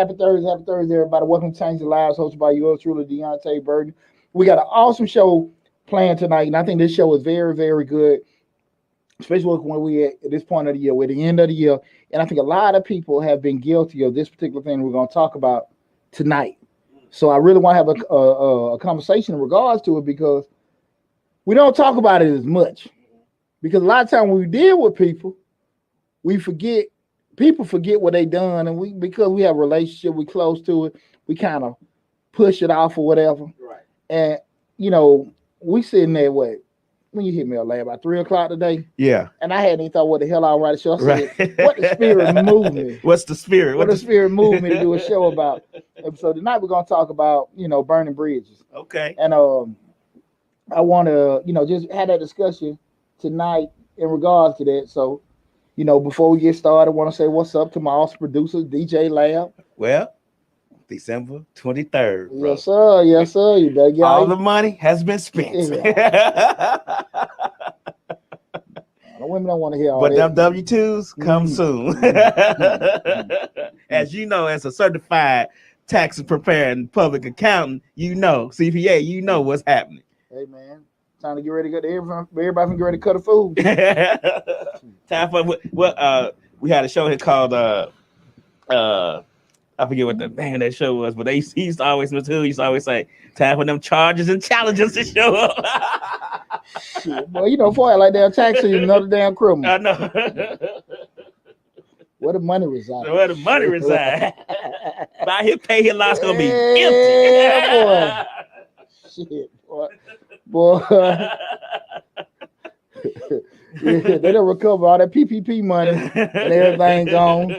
Happy Thursday, everybody. Welcome to Change the Lives, hosted by yours truly, Deonte Burden. We got an awesome show planned tonight, and I think this show is very, very good, especially when we at this point of the year, we're at the end of the year, and I think a lot of people have been guilty of this particular thing we're going to talk about tonight. So I really want to have a conversation in regards to it because we don't talk about it as much. Because a lot of times when we deal with people, we forget. People forget what they done, and because we have a relationship, we close to it, we kind of push it off or whatever. Right. And we sitting there when you hit me up about 3:00 today. Yeah. And I hadn't even thought what the hell I would write a show. I said, Right. what the spirit moved me? What's the spirit? What the spirit moved me to do a show about? So tonight we're gonna talk about burning bridges. Okay. And I want to just have that discussion tonight in regards to that. So. Before we get started, I want to say what's up to my awesome producer, DJ Lab. Well, December 23rd. Bro. Yes, sir. Yes, sir. You better get all the money has been spent. The women don't want to hear all but that. them W-2s come soon. As you know, as a certified tax preparing public accountant, CPA, what's happening. Hey, man. Time to get ready to get everybody can get ready to cut a food. Time for what we had a show here called I forget what the name of that show was, but he used to always say time for them charges and challenges to show up. Shit, boy, for like damn tax season, another damn criminal. I know. Where the money reside? By his pay, his lot's gonna be empty. Boy. Shit, boy. Yeah, they don't recover all that PPP money and everything gone.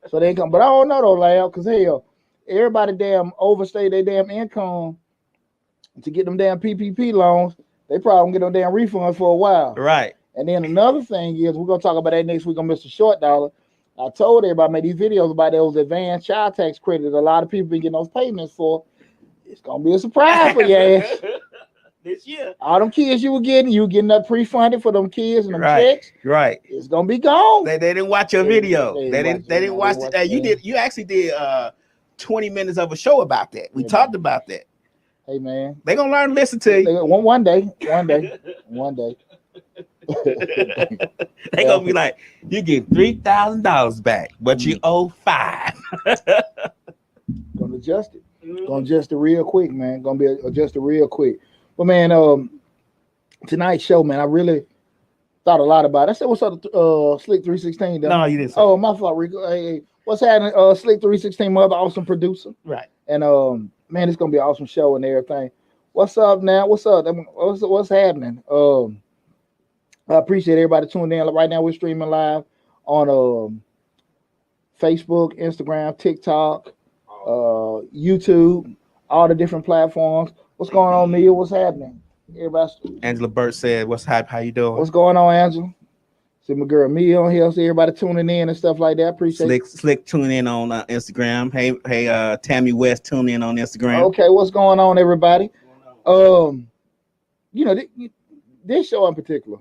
So they come. But I don't know though, Lab, because hell, everybody damn overstay their damn income to get them damn PPP loans. They probably won't get them damn refunds for a while. Right. And then another thing is, we're gonna talk about that next week on Mr. Short Dollar. I told everybody I made these videos about those advanced child tax credits. A lot of people been getting those payments for. It's gonna be a surprise for your ass. This year. All them kids you were getting that pre-funded for them kids and them checks. Right. It's gonna be gone. They didn't watch your video. They didn't watch it. You actually did 20 minutes of a show about that. We talked about that. Hey man. They gonna learn to listen to you. One day. They gonna be like, you get $3,000 back, but you owe $5,000. Gonna adjust it. Gonna adjust it real quick, man. Gonna be adjusted real quick. But man, tonight's show, man, I really thought a lot about it. I said, what's up, Slick 316? No, you didn't say that. My fault, Rico. Hey, what's happening, Slick 316, my other awesome producer. Right. And man, it's gonna be an awesome show and everything. What's up now? What's up? What's happening? I appreciate everybody tuning in. Right now we're streaming live on Facebook, Instagram, TikTok, YouTube, all the different platforms. What's going on, Mia? What's happening? Everybody. Angela Burt said, "What's hype? How you doing?" What's going on, Angela? See my girl Mia on here. See everybody tuning in and stuff like that. Appreciate Slick tuning in on Instagram. Hey, Tammy West tuning in on Instagram. Okay, what's going on, everybody? This show in particular.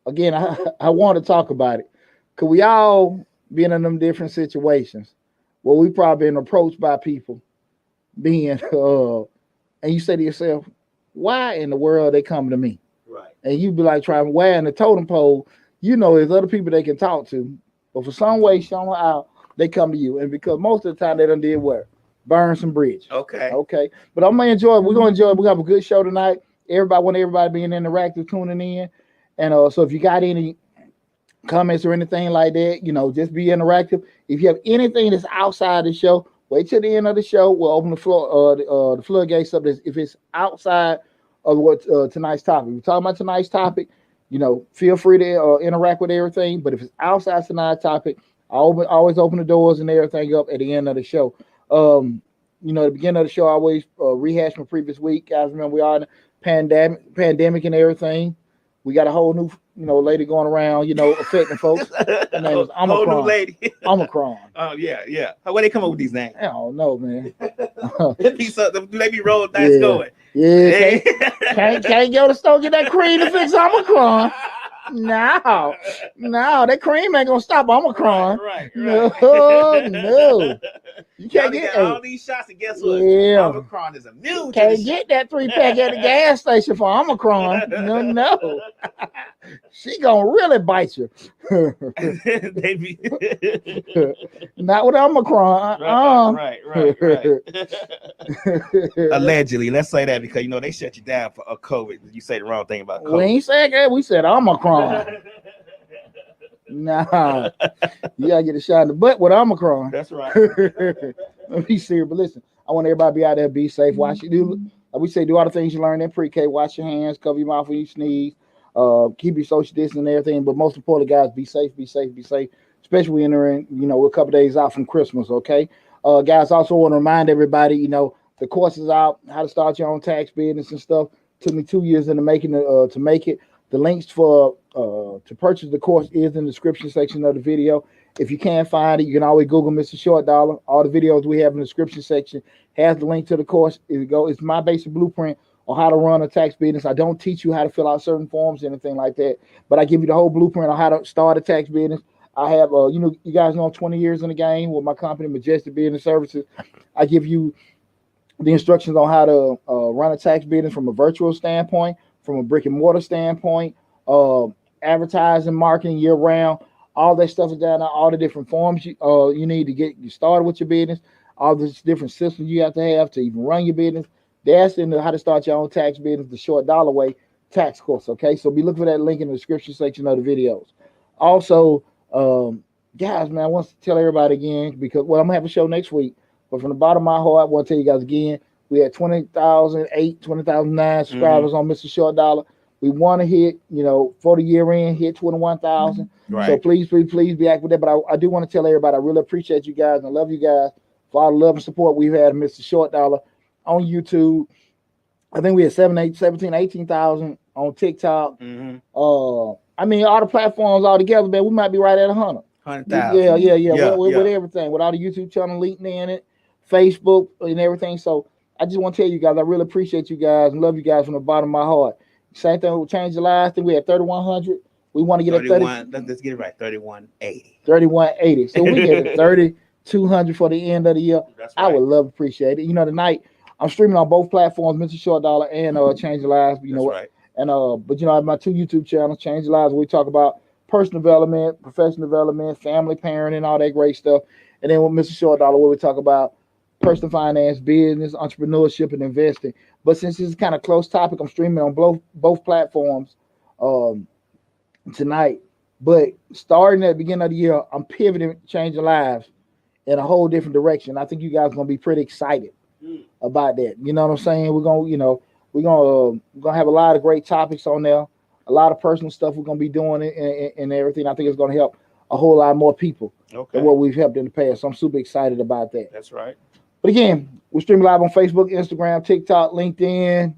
Again, I want to talk about it because we all been in them different situations where we probably been approached by people being and you say to yourself, why in the world they come to me? Right. And you be like trying where in the totem pole, there's other people they can talk to, but for some way, somehow they come to you. And because most of the time they done did what? Burn some bridge. Okay. But I'm gonna enjoy it. We're gonna enjoy it. We have a good show tonight. Everybody being interactive, tuning in. And so if you got any comments or anything like that, just be interactive. If you have anything that's outside the show, wait till the end of the show. We'll open the floor, the floodgates up. If it's outside of what tonight's topic, we're talking about tonight's topic. Feel free to interact with everything. But if it's outside tonight's topic, I always open the doors and everything up at the end of the show. At the beginning of the show, I always rehash my previous week. Guys, remember we are in a pandemic and everything. We got a whole new, lady going around, affecting folks. Her name is Omicron. Whole new lady. Omicron. Oh, yeah. Where they come up with these names? I don't know, man. Let me roll dice going. Yeah. Can't go to the store get that cream to fix Omicron. No, that cream ain't gonna stop Omicron. Right. No. You Y'all can't get all these shots, and guess what? Yeah. Omicron is immune to Can't this get that 3-pack at the gas station for Omicron. No. She gonna really bite you. They be Not with Omicron. right. Allegedly, let's say that because they shut you down for a COVID. You say the wrong thing about COVID. We ain't said that. We said Omicron. Nah, you gotta get a shot in the butt with Omicron. That's right. Let me see. But listen, I want everybody to be out there, be safe. Wash you do. Like we say, do all the things you learned in pre-K. Wash your hands, cover your mouth when you sneeze. Keep your social distance and everything. But most importantly, guys, be safe. Especially we entering, we're a couple days out from Christmas. Okay, guys. Also want to remind everybody, the course is out. How to start your own tax business and stuff. Took me 2 years in the making to make it. The links for to purchase the course is in the description section of the video. If you can't find it, you can always Google Mr. Short Dollar. All the videos we have in the description section has the link to the course. It's my basic blueprint on how to run a tax business. I don't teach you how to fill out certain forms, anything like that, but I give you the whole blueprint on how to start a tax business. I have, you guys know I'm 20 years in the game with my company, Majestic Business Services. I give you the instructions on how to run a tax business from a virtual standpoint, from a brick and mortar standpoint, advertising, marketing year round, all that stuff is down there, all the different forms you need to get you started with your business, all the different systems you have to even run your business. That's in the how to start your own tax business, the Short Dollar Way tax course. Okay, so be looking for that link in the description section of the videos. Also, guys, man, I want to tell everybody again because I'm gonna have a show next week. But from the bottom of my heart, I want to tell you guys again, we had 20,009 subscribers on Mr. Short Dollar. We want to hit, for the year end, hit 21,000. Right. So please be active with that. But I do want to tell everybody, I really appreciate you guys and I love you guys for all the love and support we've had Mr. Short Dollar on YouTube. I think we had 18,000 on TikTok. Mm-hmm. All the platforms all together, man, we might be right at 100,000. Yeah. With everything, with all the YouTube channel linked in it, Facebook and everything. So I just want to tell you guys, I really appreciate you guys and love you guys from the bottom of my heart. Same thing with Change Your Lives. I think we had 3,100. We want to get 31. Let's get it right. 3,180. 3,180. So we get 3,200 for the end of the year. That's right. I would love to appreciate it. Tonight I'm streaming on both platforms, Mr. Short Dollar and Change Your Lives. That's right. And but I have my 2 YouTube channels, Change Your Lives, where we talk about personal development, professional development, family parenting, all that great stuff. And then with Mr. Short Dollar, where we talk about personal finance, business, entrepreneurship, and investing. But since this is kind of close topic, I'm streaming on both platforms tonight. But starting at the beginning of the year, I'm pivoting, changing lives in a whole different direction. I think you guys are gonna be pretty excited about that. You know what I'm saying? We're gonna have a lot of great topics on there, a lot of personal stuff we're gonna be doing and everything. I think it's gonna help a whole lot more people than what we've helped in the past. So I'm super excited about that. That's right. But again, we're streaming live on Facebook, Instagram, TikTok, LinkedIn,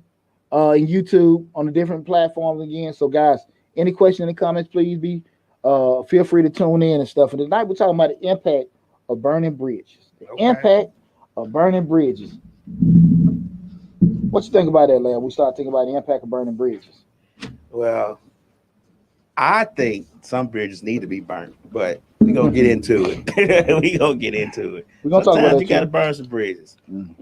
and YouTube on the different platforms again. So guys, any questions, any comments, please feel free to tune in and stuff. And tonight we're talking about the impact of burning bridges. The impact of burning bridges. What you think about that, Larry? We start thinking about the impact of burning bridges. Well, I think some bridges need to be burnt, but we're gonna get into it. We're gonna talk about that. You gotta burn some bridges. I'm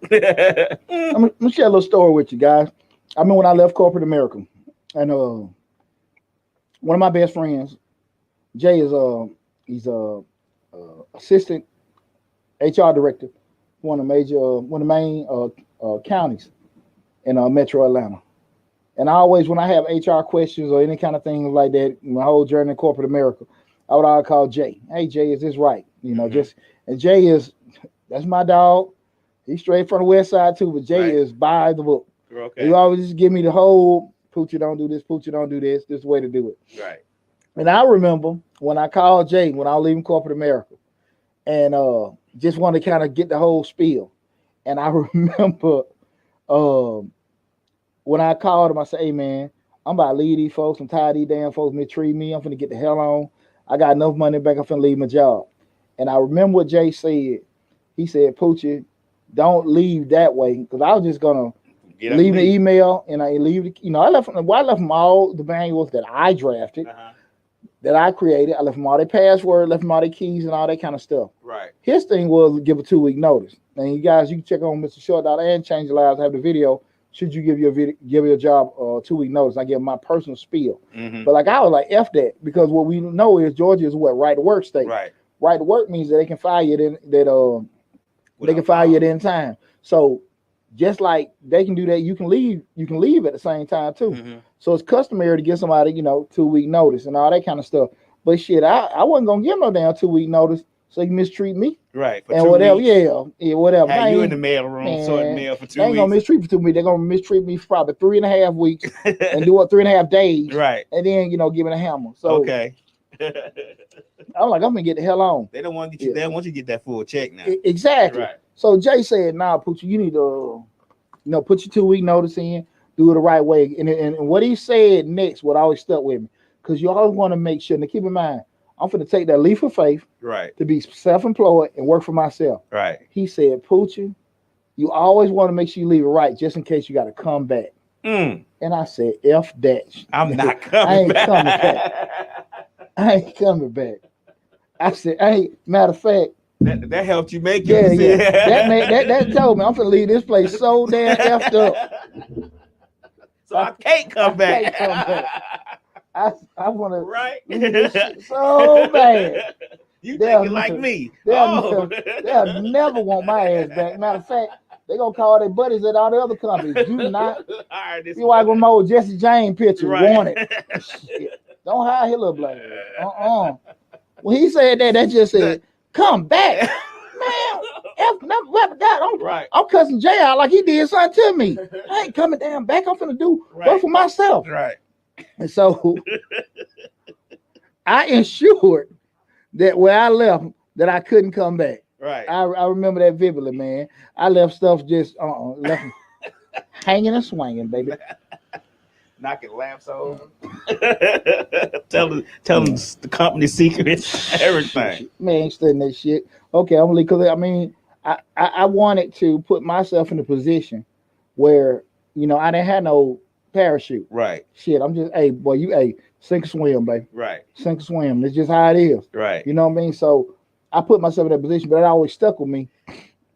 gonna share a little story with you guys. I remember when I left corporate America, and one of my best friends, Jay, he's assistant HR director, one of the main counties in Metro Atlanta. And I always, when I have HR questions or any kind of things like that, my whole journey in corporate America, I would always call Jay. Hey, Jay, is this right? And Jay that's my dog. He's straight from the West Side too, but Jay is by the book. Okay. He always just give me the whole, Poochie, don't do this, Poochie, don't do this. This is the way to do it. Right. And I remember when I called Jay, when I was leaving corporate America, and just wanted to kind of get the whole spiel. And I remember when I called him, I said, hey, man, I'm about to leave these folks. I'm tired of these damn folks mistreating me. I'm finna get the hell on. I got enough money back. I'm finna leave my job. And I remember what Jay said. He said, Poochie, don't leave that way. Because I was just going to leave the email, and I leave the, I left them all the manuals that I drafted, that I created. I left them all their password, left them all their keys and all that kind of stuff. Right. His thing was give a 2-week notice. And you guys, you can check on Mr. Short and Change Your Lives. I have the video. Should you give your job 2-week notice? I give my personal spiel. But like I was like, F that, because what we know is Georgia is what right to work state. Right. Right to work means that they can fire you they can fire you at any time. So just like they can do that, you can leave at the same time too. So it's customary to give somebody, 2-week notice and all that kind of stuff. But shit, I wasn't gonna give no damn 2-week notice so you mistreat me. Right. For and 2 whatever, weeks. yeah, whatever. Have you in the mail room sorting mail for 2 weeks. They ain't gonna mistreat for 2 weeks. They're gonna mistreat me for probably 3.5 weeks and do 3.5 days. Right. And then give it a hammer. So okay. I'm like, I'm gonna get the hell on. They don't want to get you. They want you to get that full check now. Exactly. Right. So Jay said, "Nah, Poochie, you need to, put your 2-week notice in, do it the right way." And what he said next, what always stuck with me, because you always want to make sure. Now, keep in mind, I'm going to take that leap of faith, right, to be self-employed and work for myself. Right. He said, "Poochie, you always want to make sure you leave it right, just in case you got to come back." And I said, "F that. I'm not coming back. Coming back. I ain't coming back." I said, matter of fact, that helped you make it. Yeah. That told me I'm gonna leave this place so damn effed up. So I can't come back. I want to leave this shit so bad. You thinking like me? They'll never want my ass back. Matter of fact, they gonna call their buddies at all the other companies. Do not. You like with my old Jesse James picture. Right. Want it? Shit. Don't hire Hitler black. When he said that just said, "Come back." Man, I'm cussing Jay out like he did something to me. I ain't coming down back. I'm finna work for myself. Right. And so I ensured that where I left, that I couldn't come back. Right. I remember that vividly, man. I left stuff just left hanging and swinging, baby. Knocking lamps over. Tell them the company secrets, everything. Man, ain't studying that shit. Okay, I'm gonna because I mean, I wanted to put myself in a position where I didn't have no parachute. Right. Shit, I'm just sink or swim, baby. Right. Sink or swim. That's just how it is. Right. You know what I mean? So I put myself in that position, but it always stuck with me.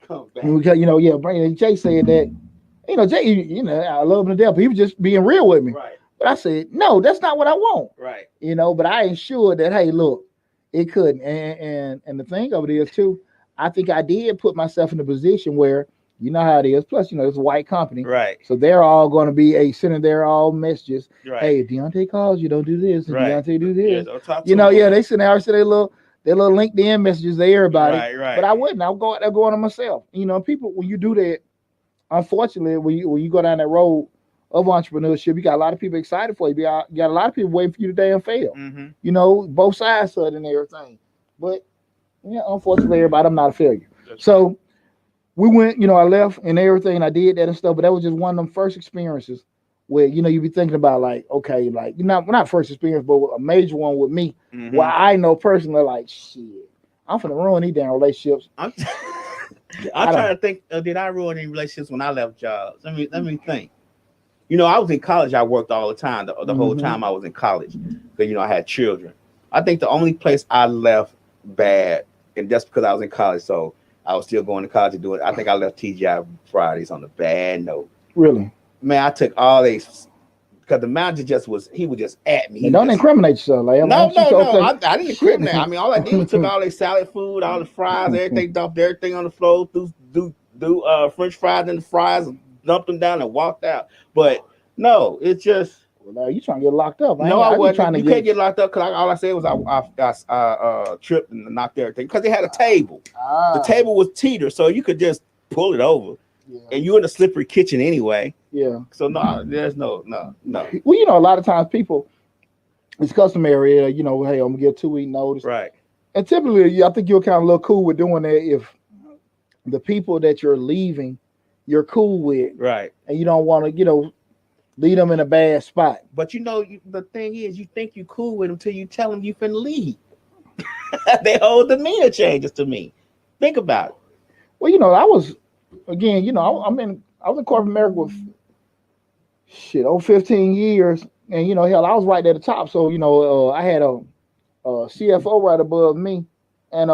Come back. Brandon Jay said that. Jay, I love him to death, but he was just being real with me. Right. But I said, no, that's not what I want. Right. But I ensured that, hey, look, it couldn't. And the thing of it is, too, I think I did put myself in a position where, you know how it is. Plus, it's a white company. Right. So they're all going to be sending their all messages. Right. Hey, if Deonte calls, you don't do this. And right. Deonte do this. Yeah, they send out their little LinkedIn messages to everybody. Right. But I wouldn't. I'll go out there going to myself. People, when you do that, unfortunately, when you go down that road of entrepreneurship, you got a lot of people excited for you. You got a lot of people waiting for you to damn fail. Mm-hmm. Both sides of it and everything. But unfortunately, everybody, I'm not a failure. So we went, I left and everything. I did that and stuff. But that was just one of them first experiences where you be thinking about not first experience, but a major one with me. Mm-hmm. Where I know personally, like, shit, I'm finna ruin these damn relationships. I'm trying to think. Did I ruin any relationships when I left jobs? Let me think. I was in college. I worked all the time. The whole time I was in college, because I had children. I think the only place I left bad, and just because I was in college, so I was still going to college to do it. I think I left TGI Fridays on a bad note. Really? Man, I took all these. Because the manager was just at me. Don't incriminate yourself. Like, no. I didn't incriminate. I mean, all I did was took all their salad food, all the fries, everything, dumped everything on the floor, do French fries in the fries, dumped them down and walked out. But no, it's just. Well, you trying to get locked up? No, I wasn't. You can't get locked up because all I said was I tripped and knocked everything because they had a table. The table was teeter, so you could just pull it over. Yeah. And you're in a slippery kitchen anyway. Yeah. So no, there's no. Well, a lot of times people, it's customary, hey, I'm gonna get a 2-week notice. Right. And typically, I think you're kind of look cool with doing that if the people that you're leaving, you're cool with. Right. And you don't want to, leave them in a bad spot. But the thing is, you think you cool with them until you tell them you finna leave. Their whole demeanor changes to me. Think about it. Well, I was. Again, I was in corporate America shit, over 15 years. And, hell, I was right at the top. So, I had a CFO right above me. And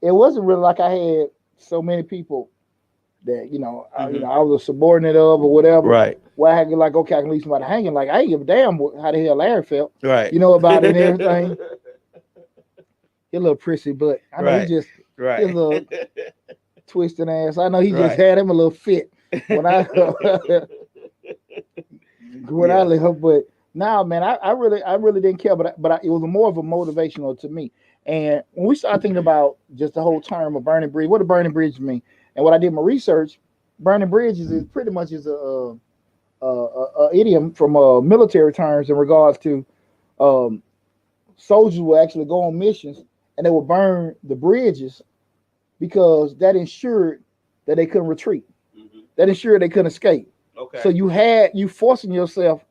it wasn't really like I had so many people that, I was a subordinate of or whatever. Right. Where I could like, okay, I can leave somebody hanging. Like, I ain't give a damn how the hell Larry felt. Right. About it and everything. He a little prissy, but I know he just Right. his little twisting ass. I know he Right. just had him a little fit when I I left. But now, man, I really didn't care. But it was more of a motivational to me. And when we started thinking about just the whole term of burning bridge, what does burning bridge mean? And what I did my research, burning bridges is pretty much is a idiom from military terms in regards to soldiers will actually go on missions and they will burn the bridges because that ensured that they couldn't retreat. Mm-hmm. That ensured they couldn't escape. Okay. So you forcing yourself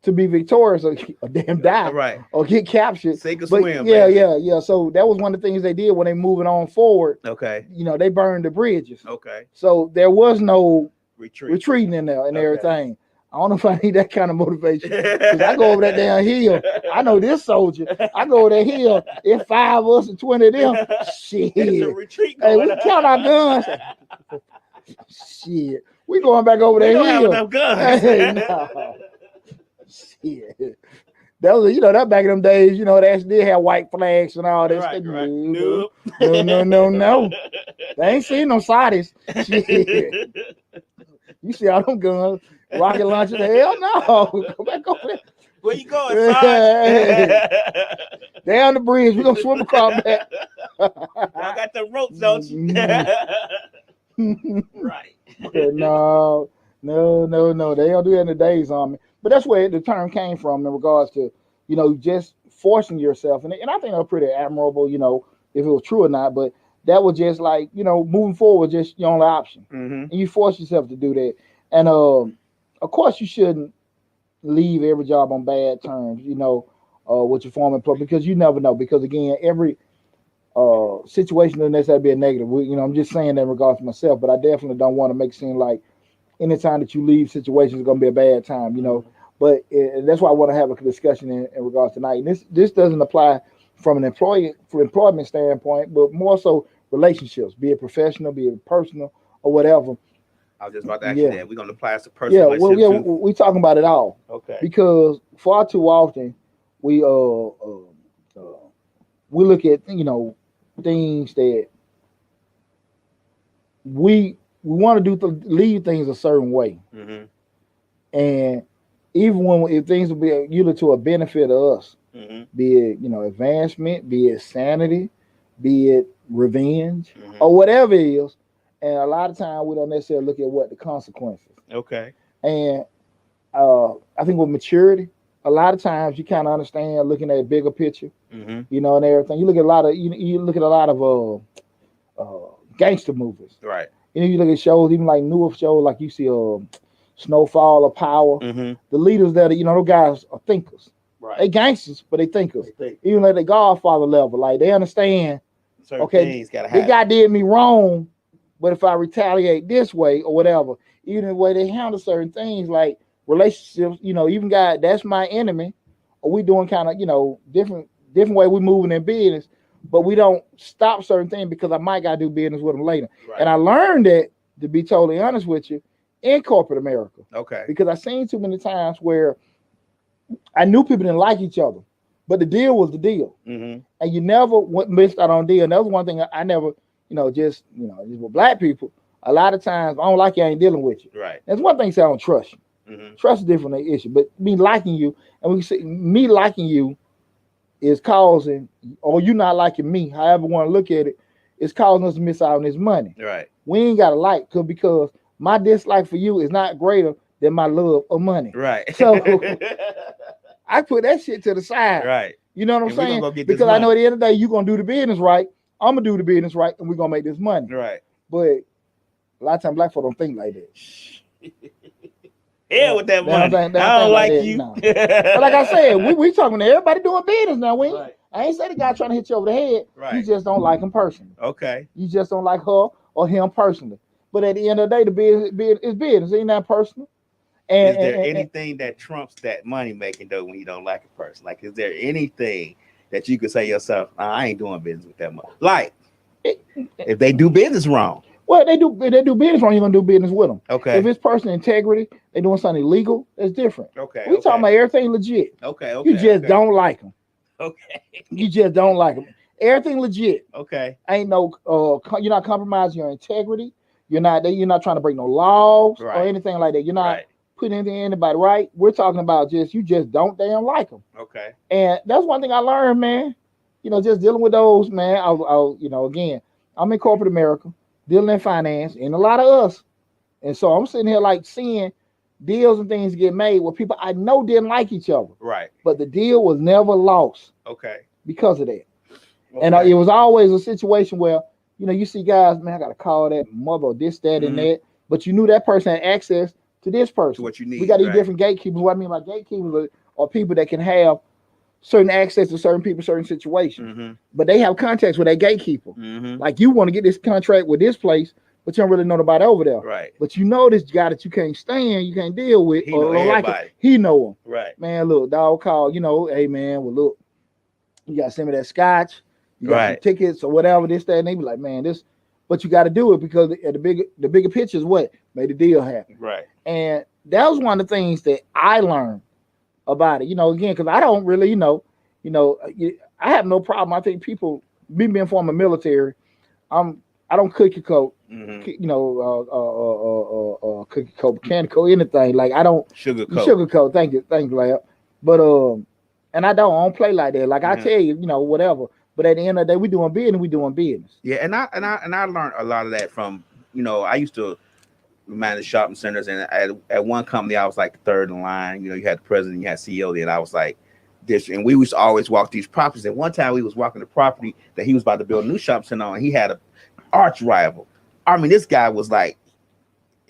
to be victorious or damn die, right, or get captured. Sink or swim. Yeah. So that was one of the things they did when they moving on forward. Okay. They burned the bridges. Okay. So there was no retreating in there and everything. I don't know if I need that kind of motivation. Because I go over that damn hill. I know this soldier. I go over that hill. It's 5 of us and 20 of them. Shit. It's a retreat hey, we count our guns. Shit. We going back over that hill. We don't have enough guns. Hey, no. Shit. That was, that back in them days, they actually did have white flags and all that. Right. No. They ain't seen no Saudis. Shit. You see all them guns, rocket launchers? Hell no. Go back over there. Where you going, Sarge? Down the bridge. We're going to swim across that. I got the ropes, don't you? Right. No. They don't do that in the days on me. But that's where the term came from in regards to, just forcing yourself. And I think that's pretty admirable, if it was true or not. But that was just like, moving forward, just your only option. Mm-hmm. And you force yourself to do that. And, of course, you shouldn't leave every job on bad terms, with your former employer, because you never know. Because, again, every situation doesn't necessarily be a negative. I'm just saying that in regards to myself. But I definitely don't want to make it seem like anytime that you leave situations is going to be a bad time, But that's why I want to have a discussion in regards to tonight. And this doesn't apply from an employment standpoint, but more so relationships, be it professional, be it personal, or whatever. I was just about to ask you that. We're going to apply it to personal relationships. Yeah, we're talking about it all. Okay. Because far too often we look at things that we want to leave things a certain way, mm-hmm. And even if things will be usually to a benefit of us, mm-hmm. be it advancement, be it sanity, be it revenge, mm-hmm. or whatever it is, and a lot of times we don't necessarily look at what the consequences. Okay. And I think with maturity, a lot of times you kind of understand looking at a bigger picture, mm-hmm. And everything. You look at a lot of gangster movies, right? You look at shows, even like newer shows, like you see Snowfall or Power. Mm-hmm. The leaders that those guys are thinkers. Right. They gangsters, but they thinkers. Even at the Godfather level, like they understand. Certain things gotta happen. This guy did me wrong, but if I retaliate this way or whatever, even the way they handle certain things, like relationships, even God, that's my enemy, or we doing kind of different way we moving in business. But we don't stop certain things because I might got to do business with them later. Right. And I learned that, to be totally honest with you, in corporate America. Okay. Because I've seen too many times where I knew people didn't like each other, but the deal was the deal. Mm-hmm. And you never missed out on a deal. And that was one thing I never, just with black people, a lot of times, I don't like you, I ain't dealing with you. Right. That's one thing to say I don't trust you. Mm-hmm. Trust is different issue. But me liking you, and we say me liking you, is causing, or you not liking me, however you want to look at it, it's causing us to miss out on this money. Right. We ain't got to like, because my dislike for you is not greater than my love of money. Right. So I put that shit to the side. Right. You know what I'm saying? Because I know at the end of the day, you're going to do the business right. I'm going to do the business right, and we're going to make this money. Right. But a lot of times black folk don't think like that. Yeah, with that money. I don't like you. No. But like I said, we talking to everybody doing business now. Right. I ain't say the guy trying to hit you over the head. Right. You just don't like him personally. Okay. You just don't like her or him personally. But at the end of the day, the business is business. It ain't that personal. is there anything that trumps that money making though when you don't like a person? Like, is there anything that you could say yourself, I ain't doing business with that much? Like, if they do business wrong. Well, they do business wrong, you're gonna do business with them. Okay. If it's personal integrity, they doing something illegal, that's different. Okay. We talking about everything legit. Okay. You just don't like them. Okay. You just don't like them. Everything legit. Okay. Ain't no you're not compromising your integrity. You're not trying to break no laws or anything like that. You're not putting anything in anybody, right? We're talking about you just don't damn like them. Okay. And that's one thing I learned, man. Just dealing with those, man. Again, I'm in corporate America, dealing in finance, and a lot of us. And so I'm sitting here like seeing deals and things get made where people I know didn't like each other. Right. But the deal was never lost. Okay. Because of that. Okay. And it was always a situation where, you see guys, man, I got to call that mother, this, that, and that. But you knew that person had access to this person. To what you need. We got these different gatekeepers. What I mean by gatekeepers are people that can have certain access to certain people, certain situations. But they have contacts with that gatekeeper. Like you want to get this contract with this place, but you don't really know nobody over there. Right. But you know this guy that you can't stand, you can't deal with, he or know like him. He know him. Right. Man, look, dog call, hey man, well look, you gotta send me that scotch, you got some tickets or whatever, this, that, and they be like, man, this, but you gotta do it because the bigger picture is what made the deal happen. Right. And that was one of the things that I learned about it, again, because I don't really, I have no problem. I think people, me being former military, I don't cookie coat, cookie coat, candy coat, anything. Like I don't sugarcoat. Thank you, Lab. But and I don't play like that. Like I tell you, whatever. But at the end of the day, we doing business. Yeah, and I learned a lot of that from, I used to manage shopping centers, and at one company I was like third in line. You had the president, you had CEO there, and I was like this, and we used to always walk these properties. And one time we was walking the property that he was about to build a new shopping center on, and he had a arch rival. I mean, this guy was like,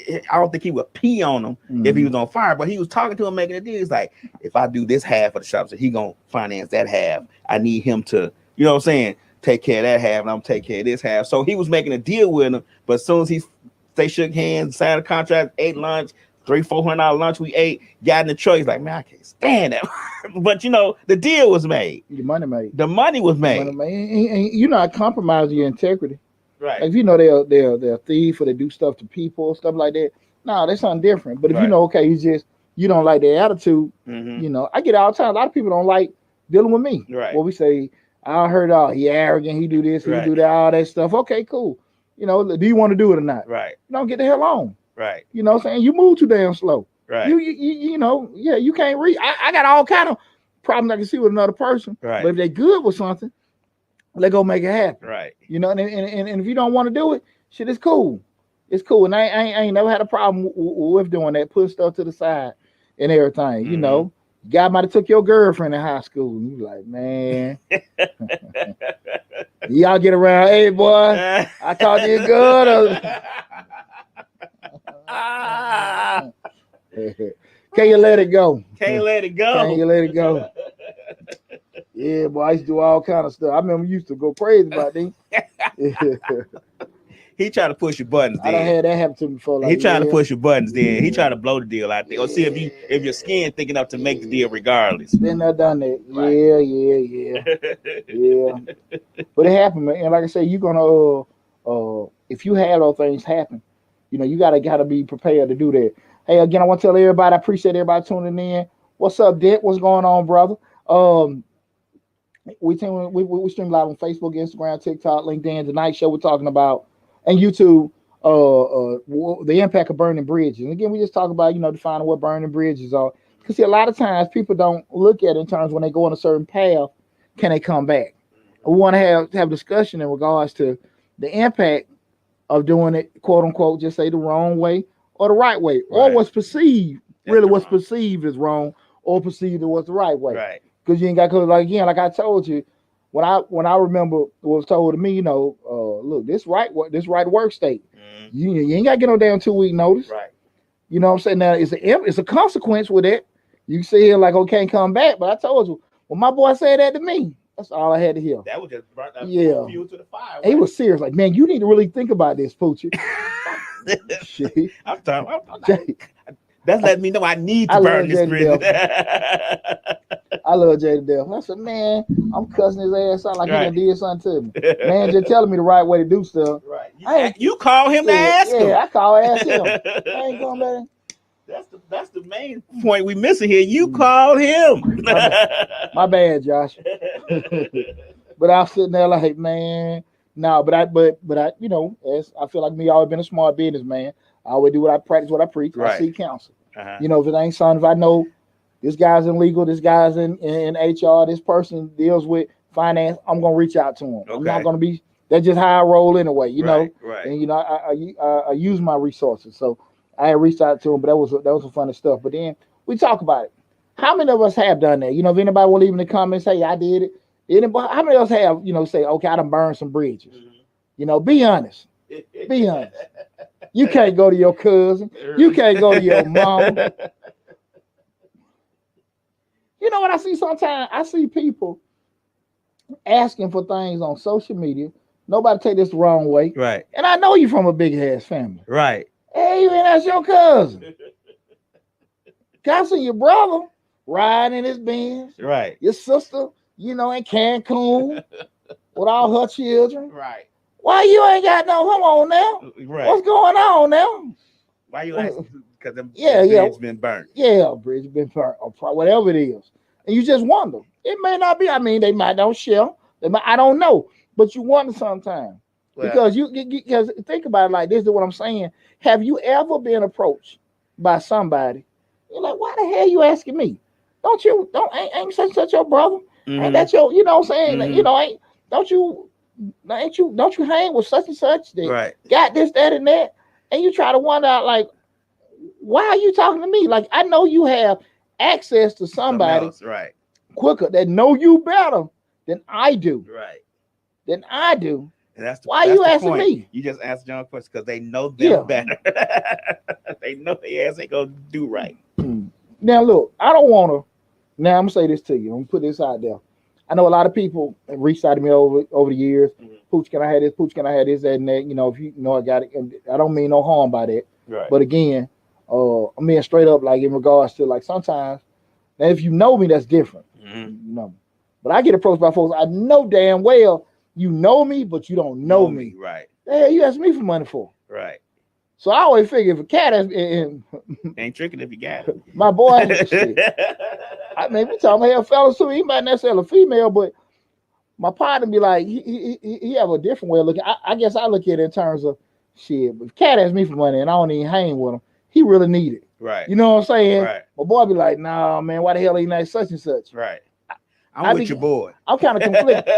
I don't think he would pee on him if he was on fire, but he was talking to him, making a deal. He's like, if I do this half of the shop, so he gonna finance that half. I need him to, take care of that half, and I'm take care of this half. So he was making a deal with him, but as soon as they shook hands, signed a contract, ate lunch, $300-400 lunch we ate, got in the truck. He's like, man, I can't stand that. But the deal was made. The money made. The money was made. And you're not compromising your integrity. Right. Like if they're a thief or they do stuff to people, stuff like that. No, that's something different. But if okay, you don't like their attitude, I get it all the time. A lot of people don't like dealing with me. Right. Well, we say, I heard he arrogant, he do this, he do that, all that stuff. Okay, cool. Do you want to do it or not? Right. Don't get the hell on. Right. You know what I'm saying? You move too damn slow. Right. You can't read. I got all kind of problems I can see with another person. Right. But if they're good with something, let go make it happen. Right. And if you don't want to do it, shit, it's cool. It's cool. And I ain't never had a problem with doing that, putting stuff to the side and everything. Guy might have took your girlfriend in high school. And you like, man. Y'all get around, hey boy, I caught you good. Can you let it go? Can't let it go. Can you let it go? Yeah, boy, I used to do all kind of stuff. I remember you used to go crazy about these. He tried to push your buttons. I done had that happen to me before. Like, he tried to push your buttons. Then he tried to blow the deal out there, or see if your skin thick enough to make the deal regardless. Been there, done that. Right. Yeah. But it happened, man. And like I said, you're gonna if you have those things happen, you gotta be prepared to do that. Hey, again, I want to tell everybody, I appreciate everybody tuning in. What's up, Dick? What's going on, brother? We stream live on Facebook, Instagram, TikTok, LinkedIn. Tonight show we're talking about, and YouTube, the impact of burning bridges. And again, we just talk about, defining what burning bridges are. Because see, a lot of times people don't look at it in terms when they go on a certain path, can they come back? We want to have discussion in regards to the impact of doing it, quote unquote, just say the wrong way or the right way, or what's perceived, what's perceived is wrong, or perceived as what's the right way. Right. Because you ain't got, like I told you, when I remember what was told to me, look, this right work state. You ain't got to get no damn 2-week notice. Right. You know what I'm saying? Now it's a consequence with it. You can sit here like, okay, come back. But I told you, when my boy said that to me, that's all I had to hear. That was just burnt up fuel to the fire. Right? He was serious. Like, man, you need to really think about this, Poochie. Shit. I'm That's letting me know I need to I burn love this Jay to bridge. I love Jay to death. I said, man, I'm cussing his ass out like he Right. done did something to me. Man, just telling me the right way to do stuff. Right. I ain't, You call him to ask him. Yeah, I call ask him. I ain't going back. That's the main point we missing here. You called him. My bad, Josh. But I was sitting there like, man, no, but I, you know, as I feel like me, always been a smart businessman. I always do what I practice, what I preach. Right. I seek counsel. You know, if it ain't something, if I know this guy's in legal, this guy's in HR, this person deals with finance, I'm gonna reach out to him. Okay. I'm not gonna be. That's just how I roll anyway. You know. Right. And you know, I use my resources. So I reached out to him, but that was some funny stuff. But then we talk about it. How many of us have done that? You know, if anybody will leave in the comments, say I did it. Anybody? How many of us have, you know, say, okay, I done burned some bridges. You know, be honest. Be honest. You can't go to your cousin. You can't go to your mom. You know what I see sometimes? I see people asking for things on social media. Nobody take this the wrong way. Right. And I know you from a big ass family. Right. Hey, man, that's your cousin. I see your brother riding in his Benz. Right. Your sister, you know, in Cancun with all her children. Right. Why you ain't got no, come on now? Right. What's going on now? Why you asking? Because the bridge been burnt. Yeah, bridge been burnt, or whatever it is. And you just wonder. It may not be. I mean, they might don't share. They might, I don't know. But you wonder sometimes. Well, because because think about it like this is what I'm saying. Have you ever been approached by somebody? You're like, why the hell you asking me? Ain't such your brother? Ain't that your, you know what I'm saying? You know, don't you hang with such and such that got this, that, and that? And you try to wonder out like, why are you talking to me? Like, I know you have access to somebody quicker that know you better than I do. Right. Than I do. And why are you asking me? You just asked John questions because they know them better. They know their ass ain't gonna do right. Now look, I don't want to. Now I'm gonna say this to you. I'm gonna put this out there. I know a lot of people have reached out to me over the years. Pooch, can I have this? Pooch, can I have this? That, and that. You know, if you know I got it, and I don't mean no harm by that. Right. But again, I'm being straight up, like in regards to like sometimes. Now, if you know me, that's different. You know, but I get approached by folks I know damn well. You know me, but you don't know me. Right. Yeah, you ask me for money for. Right. So I always figure if a cat ain't tricking if you got it. My boy, shit. I mean, we talking about fellas too. He might not sell a female, but my partner be like, he have a different way of looking. I guess I look at it in terms of shit. But if cat asks me for money and I don't even hang with him, he really need it. Right. You know what I'm saying? Right. My boy be like, nah, man, why the hell ain't nice such and such? Right. I'm with your boy. I'm kind of conflicted.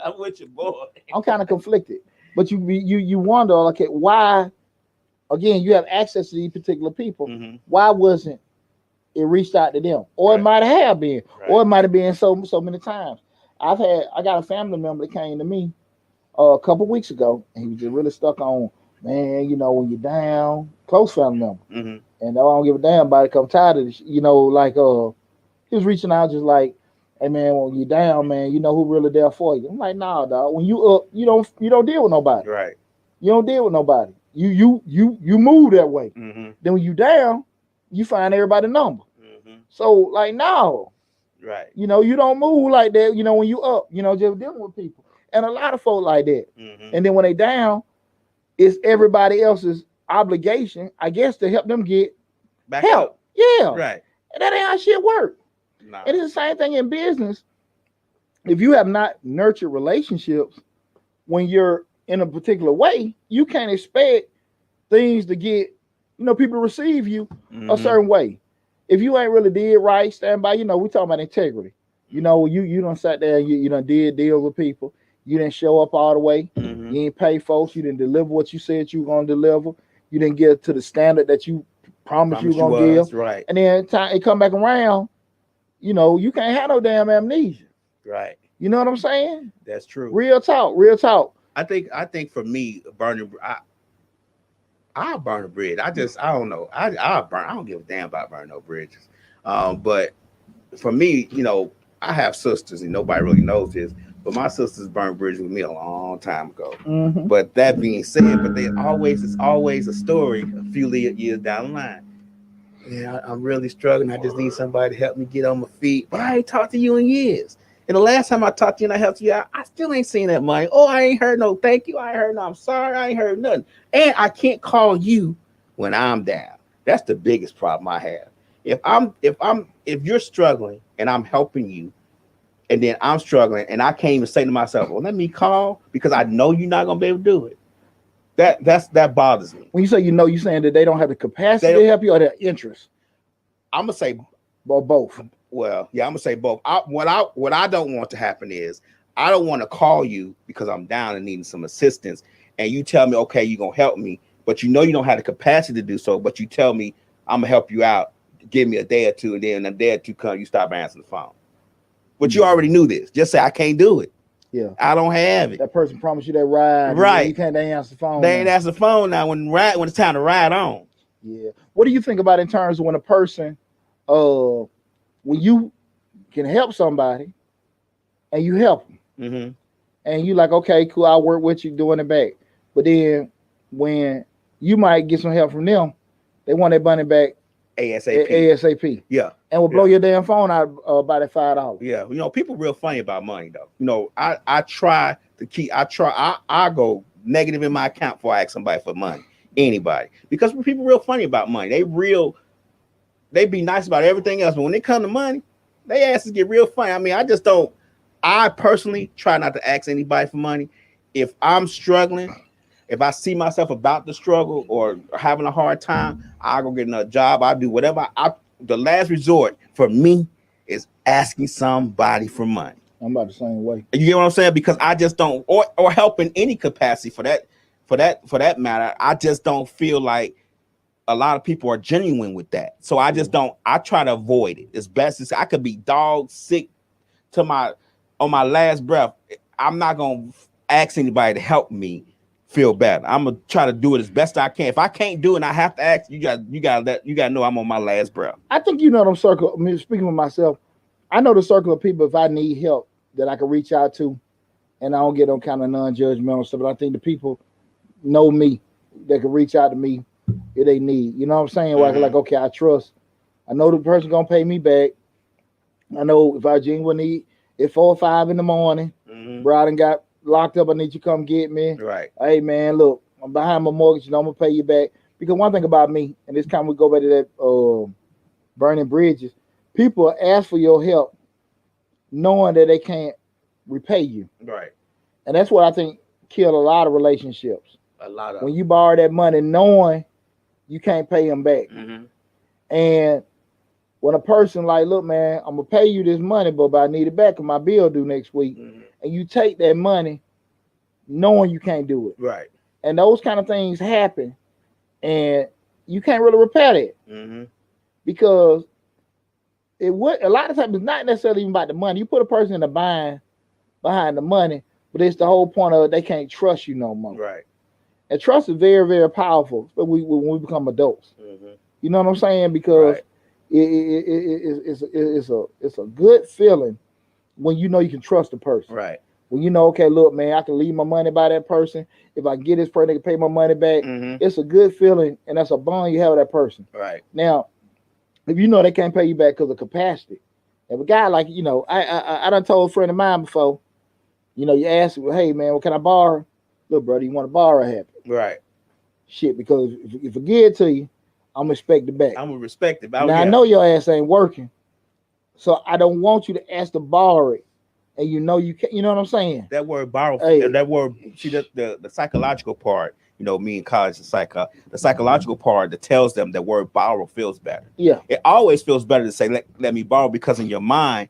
I'm with your boy. I'm kind of conflicted. But you wonder, okay, why, again, you have access to these particular people. Why wasn't it reached out to them? Or it might have been. Or it might have been so many times. I got a family member that came to me a couple weeks ago, and he was just really stuck on, man, you know, when you're down, close family member. And I don't give a damn about it, 'cause I'm tired of this, you know, like, he was reaching out just like, hey man, when you down, man, you know who really there for you. I'm like, nah, dog. When you up, you don't deal with nobody. Right. You don't deal with nobody. You move that way. Then when you down, you find everybody number. So like, no. Right. You know, you don't move like that. You know, when you up, you know, just dealing with people, and a lot of folk like that. And then when they down, it's everybody else's obligation, I guess, to help them get back help. Up. Yeah. Right. And that ain't how shit work. Nah. And it's the same thing in business. If you have not nurtured relationships when you're in a particular way, you can't expect things to get, you know, people to receive you a certain way. If you ain't really did right, stand by, you know, we talking about integrity. You know, you done sat there and you done did deals with people. You didn't show up all the way. You didn't pay folks. You didn't deliver what you said you were going to deliver. You didn't get to the standard that you promised you were going to give. Right. And then time it come back around, you know, you can't have no damn amnesia. Right. You know what I'm saying? That's true. Real talk. Real talk. I think for me, I'll burn a bridge. I don't know. I'll burn. I don't give a damn about burning no bridges. But for me, you know, I have sisters and nobody really knows this, but my sisters burned bridges with me a long time ago. But that being said, it's always a story a few years down the line. Yeah, I'm really struggling. I just need somebody to help me get on my feet. But I ain't talked to you in years. And the last time I talked to you and I helped you out, I still ain't seen that money. Oh, I ain't heard no thank you. I ain't heard no I'm sorry. I ain't heard nothing. And I can't call you when I'm down. That's the biggest problem I have. If you're struggling and I'm helping you, and then I'm struggling and I can't even say to myself, well, let me call because I know you're not gonna be able to do it. That bothers me. When you say you saying that they don't have the capacity to help you or their interest? I'm gonna say or both. Well, yeah, I'm gonna say both. What I don't want to happen is I don't want to call you because I'm down and needing some assistance, and you tell me, okay, you're gonna help me, but you don't have the capacity to do so. But you tell me I'm gonna help you out, give me a day or two, and then a day or two come, you stop answering the phone. But you already knew this. Just say I can't do it. Yeah, I don't have it. That person promised you that ride. Right. You can't answer the phone. They ain't answer the phone now when it's time to ride on. Yeah. What do you think about in terms of when a person, when you can help somebody and you help them, and you like, okay, cool, I'll work with you doing it back. But then when you might get some help from them, they want their money back ASAP. Yeah. And will blow your damn phone out by that $5. Yeah. People real funny about money though. I try to keep. I go negative in my account before I ask somebody for money. Anybody, because people real funny about money. They be nice about everything else, but when it come to money, they asses get real funny. I mean, I personally try not to ask anybody for money. If I'm struggling, if I see myself about to struggle or having a hard time, I'll go get another job. I'll do whatever. The last resort for me is asking somebody for money. I'm about the same way. You get what I'm saying? Because I just don't, or help in any capacity for that matter. I just don't feel like a lot of people are genuine with that. So I just don't. I try to avoid it as best as I could. Be dog sick on my last breath. I'm not gonna ask anybody to help me feel better. I'm gonna try to do it as best I can. If I can't do it and I have to ask, you gotta know I'm on my last breath. I think them circle. I mean, speaking for myself, I know the circle of people if I need help that I can reach out to, and I don't get on kind of non-judgmental stuff. But I think the people know me that can reach out to me if they need. You know what I'm saying? Where I can like, okay, I trust. I know the person gonna pay me back. I know if I genuinely need at 4 or 5 in the morning, bro, I done got locked up. I need you to come get me. Right. Hey man, look, I'm behind my mortgage. I'm gonna pay you back. Because one thing about me, and this time we go back to that burning bridges. People ask for your help, knowing that they can't repay you. Right. And that's what I think killed a lot of relationships. A lot of when you borrow that money, knowing you can't pay them back. And when a person like, look, man, I'm gonna pay you this money, but I need it back because my bill due next week. And you take that money, knowing you can't do it. Right. And those kind of things happen, and you can't really repair that because a lot of times it's not necessarily even about the money. You put a person in a bind behind the money, but it's the whole point of they can't trust you no more. Right. And trust is very, very powerful when we become adults. You know what I'm saying? Because it's a good feeling when you know you can trust a person. Right. When you know, okay, look, man, I can leave my money by that person. If I get this person, they can pay my money back. It's a good feeling, and that's a bond you have with that person. Right. Now, if you know they can't pay you back because of capacity, if a guy like, I done told a friend of mine before, you ask him, hey, man, what can I borrow? Look, brother, you want to borrow a habit? Right. Shit, because if I give it to you, I'm gonna expect it back. I'm gonna respect it. Now, I know your ass ain't working, so I don't want you to ask to borrow it. And you can't, you know what I'm saying? That word borrow, that word, see the psychological part, me in college, the psychological part that tells them that word borrow feels better. Yeah. It always feels better to say, let me borrow, because in your mind,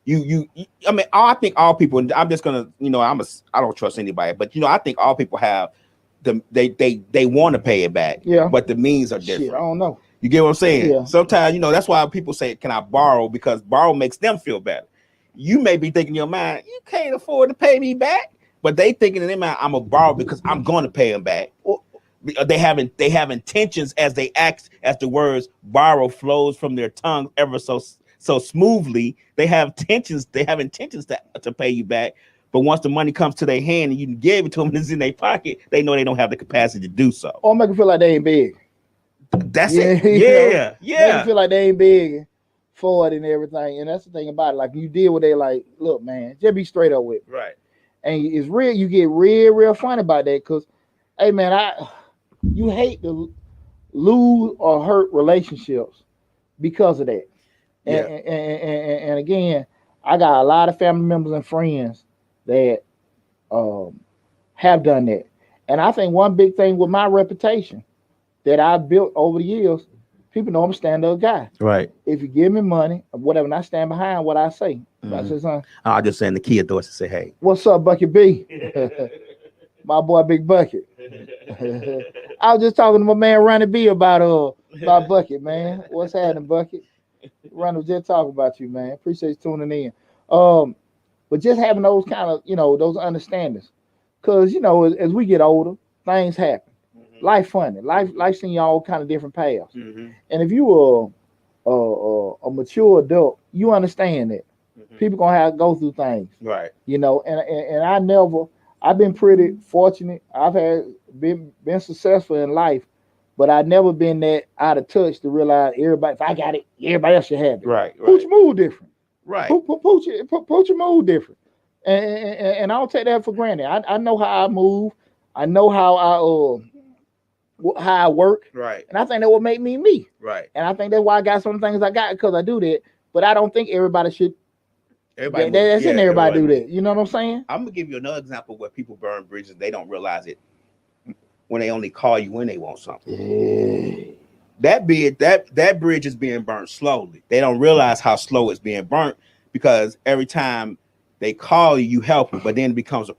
I think all people, and I'm just gonna, I don't trust anybody, but I think all people have they want to pay it back. Yeah. But the means are different. Shit, I don't know. You get what I'm saying? Yeah. Sometimes, that's why people say, can I borrow? Because borrow makes them feel better. You may be thinking in your mind, you can't afford to pay me back, but they thinking in their mind, I'm gonna borrow because I'm going to pay them back. They have intentions as they act, as the words borrow flows from their tongue ever so smoothly. They have intentions to pay you back, but once the money comes to their hand and you gave it to them and it's in their pocket, they know they don't have the capacity to do so. Or make them feel like they ain't big. That's Yeah, it. you know? Yeah, Make them yeah. feel like they ain't big for it and everything. And that's the thing about it. Like you deal with it, like, look, man, just be straight up with it. Right. And it's real. You get real funny about that because, hey, man, you hate to lose or hurt relationships because of that. Yeah. And again, I got a lot of family members and friends that um, have done that. And I think one big thing with my reputation that I've built over the years, people know I'm a stand-up guy. Right. If you give me money or whatever, and I stand behind what I say. Mhm. I say, son, I'll just send the key doors and say, hey. what's up, Bucket B? My boy Big Bucket. I was just talking to my man Ronnie B about Bucket, man. What's happening, Bucket? Ronnie was just talking about you, man. Appreciate you tuning in. But just having those kind of, those understandings. Cause as we get older, things happen. Mhm. Life funny. Life send you all kind of different paths. Mhm. And if you are a mature adult, you understand that. Mhm. People gonna have to go through things. Right. And I've been pretty fortunate. I've been successful in life, but I've never been that out of touch to realize everybody, if I got it, everybody else should have it. Right. Pooch move different. Right. Pooch move different. And I don't take that for granted. I know how I move. I know how I work. Right. And I think that will make me me. Right. And I think that's why I got some things I got because I do that. But I don't think everybody should. That's in everybody do that. You know what I'm saying? I'm gonna give you another example where people burn bridges. They don't realize it when they only call you when they want something. Yeah. That bridge is being burnt slowly. They don't realize how slow it's being burnt because every time they call you, you help them, but then it becomes a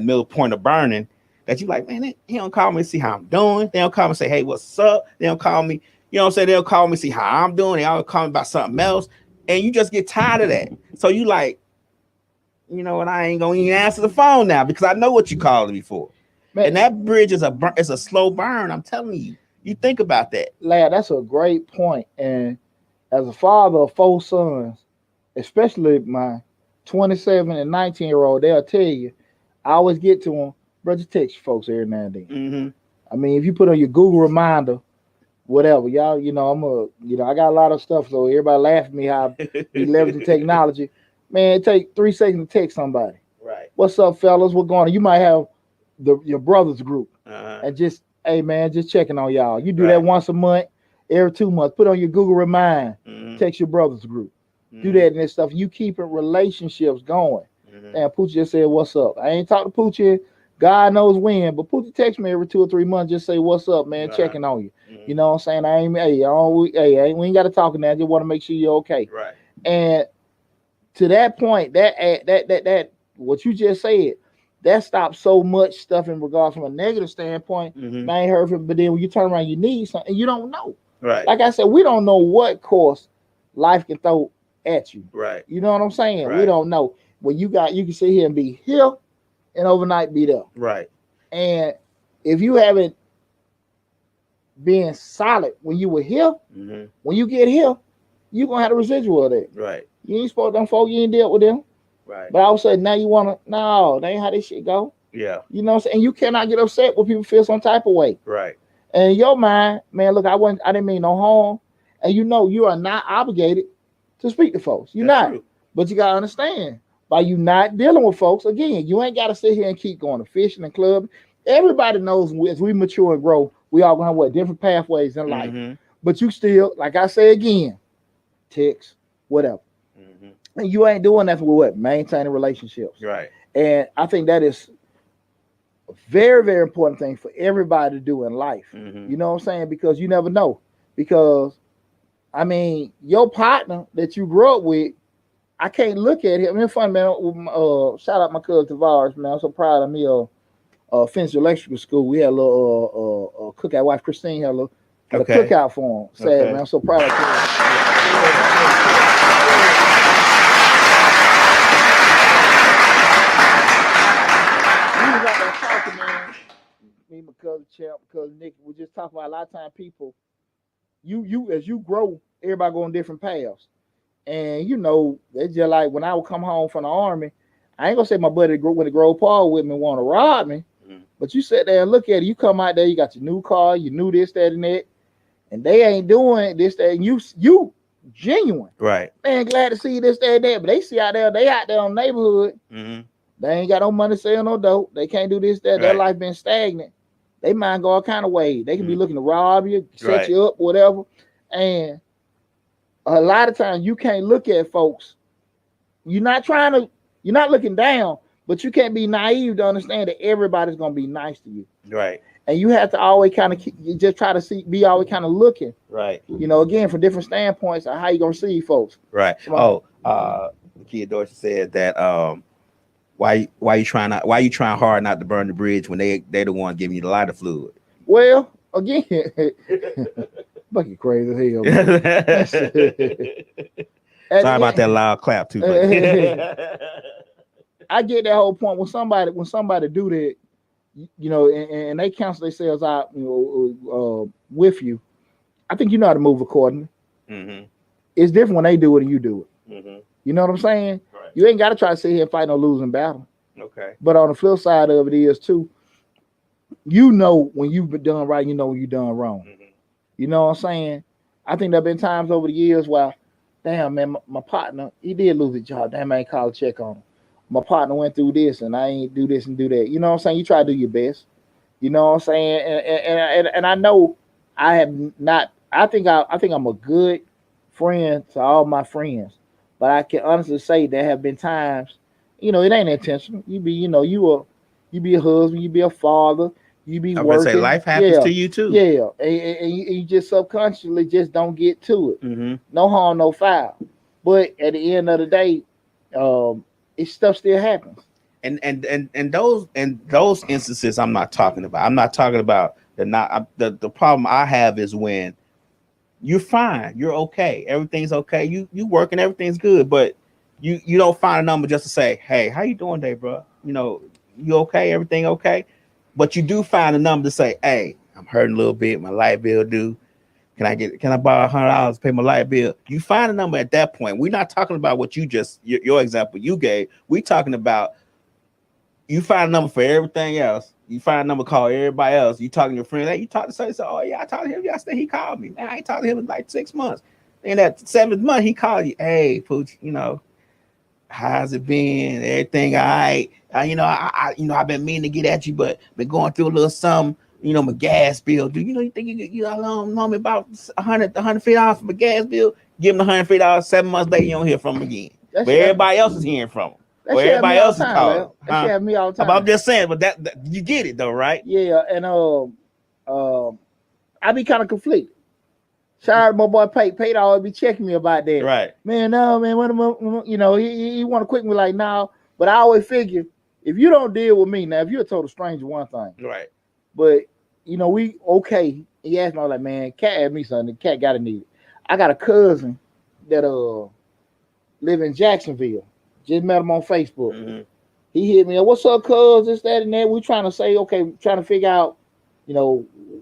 middle point of burning that you like, man, he don't call me to see how I'm doing. They don't call me and say, hey, what's up? They don't call me, you know what I'm saying? They'll call me to see how I'm doing. They always call me about something else. And you just get tired of that. So you like, you know what? I ain't gonna even answer the phone now because I know what you called me for. Man, and that bridge is a slow burn. I'm telling you. You think about that. Lad, that's a great point. And as a father of 4 sons, especially my 27 and 19-year-old, they'll tell you, I always get to them, bro, just text your folks every now and then. Mm-hmm. I mean, if you put on your Google reminder, whatever, y'all, I got a lot of stuff, so everybody laugh at me how we leverage the technology. Man, it take 3 seconds to text somebody. Right. What's up, fellas? What's going on? You might have your brother's group and just, hey man, just checking on y'all. You do that once a month, every 2 months. Put on your Google Remind. Text your brother's group. Do that and this stuff. You keeping relationships going. And Poochie just said, "What's up?" I ain't talked to Poochie, God knows when, but Poochie text me every 2 or 3 months. Just say, "What's up, man?" Checking on you. You know what I'm saying? We ain't got to talk now. I just want to make sure you're okay. Right. And to that point, that what you just said. That stops so much stuff in regards from a negative standpoint. I ain't heard from it, but then when you turn around, you need something, you don't know. Right. Like I said, we don't know what course life can throw at you. Right. You know what I'm saying? Right. We don't know. When you can sit here and be here and overnight be there. Right. And if you haven't been solid when you were here, when you get here, you're gonna have the residual of that. Right. You ain't supposed to them folk, you ain't dealt with them. Right. But all of a sudden now you wanna that ain't how this shit go. Yeah. You know what I'm saying? And you cannot get upset when people feel some type of way. Right. And in your mind, man, look, I didn't mean no harm. And you are not obligated to speak to folks. You're not. True. But you gotta understand, by you not dealing with folks, again, you ain't gotta sit here and keep going to fishing and club. Everybody knows as we mature and grow, we all gonna have different pathways in life. But you still, like I say again, text, whatever. And you ain't doing that for maintaining relationships. Right. And I think that is a very, very important thing for everybody to do in life. You know what I'm saying? Because you never know. Because, I mean, your partner that you grew up with, I can't look at him. It's fun, man. Shout out my cousin Tavares, man. I'm so proud of me. Finished electrical school. We had a little cookout. Wife Christine had a cookout for him. Sad, man. I'm so proud of him. Me, my cousin Champ, cousin Nick, we just talk about a lot of time people. You as you grow, everybody going different paths, and they just like when I would come home from the army. I ain't gonna say my buddy went to Grove Park with me want to rob me, but you sit there and look at it. You come out there, you got your new car, you knew this, that, and that. and they ain't doing this, that, and you genuine. Right. Man, glad to see you, this, that, and that. But they see out there, they out there on the neighborhood. Mm-hmm. They ain't got no money to sell no dope. They can't do this, that. Right. Their life been stagnant. They mind go all kind of ways. They can be looking to rob you, set Right. you up, whatever. And a lot of times you can't look at folks. You're not looking down, but you can't be naive to understand that everybody's gonna be nice to you. Right. And you have to always kind of you just try to be always kind of looking. Right. Again, from different standpoints of how you gonna receive folks. Right. Come Kia Dorsey said that why you trying hard not to burn the bridge when they the one giving you the lighter fluid? Well, again, fucking crazy as hell. Sorry about that loud clap too. I get that whole point when somebody do that, and they cancel themselves out, with you. I think you know how to move accordingly. Mm-hmm. It's different when they do it and you do it. Mm-hmm. You know what I'm saying? Right. You ain't got to try to sit here and fight no losing battle. Okay. But on the flip side of it is too, when you've been done right, when you've done wrong. Mm-hmm. You know what I'm saying? I think there have been times over the years where, damn, man, my partner, he did lose his job. Damn, I ain't called a check on him. My partner went through this and I ain't do this and do that. You know what I'm saying? You try to do your best. You know what I'm saying? And I know I have not, I think I'm a good friend to all my friends. But I can honestly say there have been times, it ain't intentional. You be a husband, you be a father, you be I working. would say life happens to you too. Yeah, and you just subconsciously just don't get to it. Mm-hmm. No harm, no foul. But at the end of the day, stuff still happens. And those instances I'm not talking about. I'm not talking about the problem I have is when you're fine, you're okay, everything's okay, you working, everything's good, but you don't find a number just to say, hey, how you doing today, bro? You okay, everything okay? But you do find a number to say, hey, I'm hurting a little bit, my light bill due. Can I borrow $100 to pay my light bill? You find a number at that point. We're not talking about what you just your example you gave. We're talking about you find a number for everything else. You find a number, call everybody else. You talking to your friend. Hey, you talk to somebody, say, oh yeah, I talked to him yesterday. He called me. Man, I ain't talked to him in like 6 months. And that 7th month, he called you. Hey, Pooch, how's it been? Everything all right? I've been meaning to get at you, but been going through a little something. My gas bill. Do you think you know me about $150 for my gas bill? Give him the $150. 7 months later, you don't hear from him again. But everybody else is hearing from him. Or everybody else is calling. That shit me all the time. I'm just saying, but that you get it though, right? Yeah, and I be kind of conflicted. Shout out to my boy Pate always be checking me about that. Right. Man, no, man, he want to quick me like, no. But I always figure, if you don't deal with me, now, if you're a total stranger, one thing. Right. But, we okay. He asked me, I was like, man, Cat asked me something. The Cat got to need it. I got a cousin that live in Jacksonville. Just met him on Facebook. Mm-hmm. He hit me up, what's up, cuz, this, that, and that. We trying to say, okay, trying to figure out,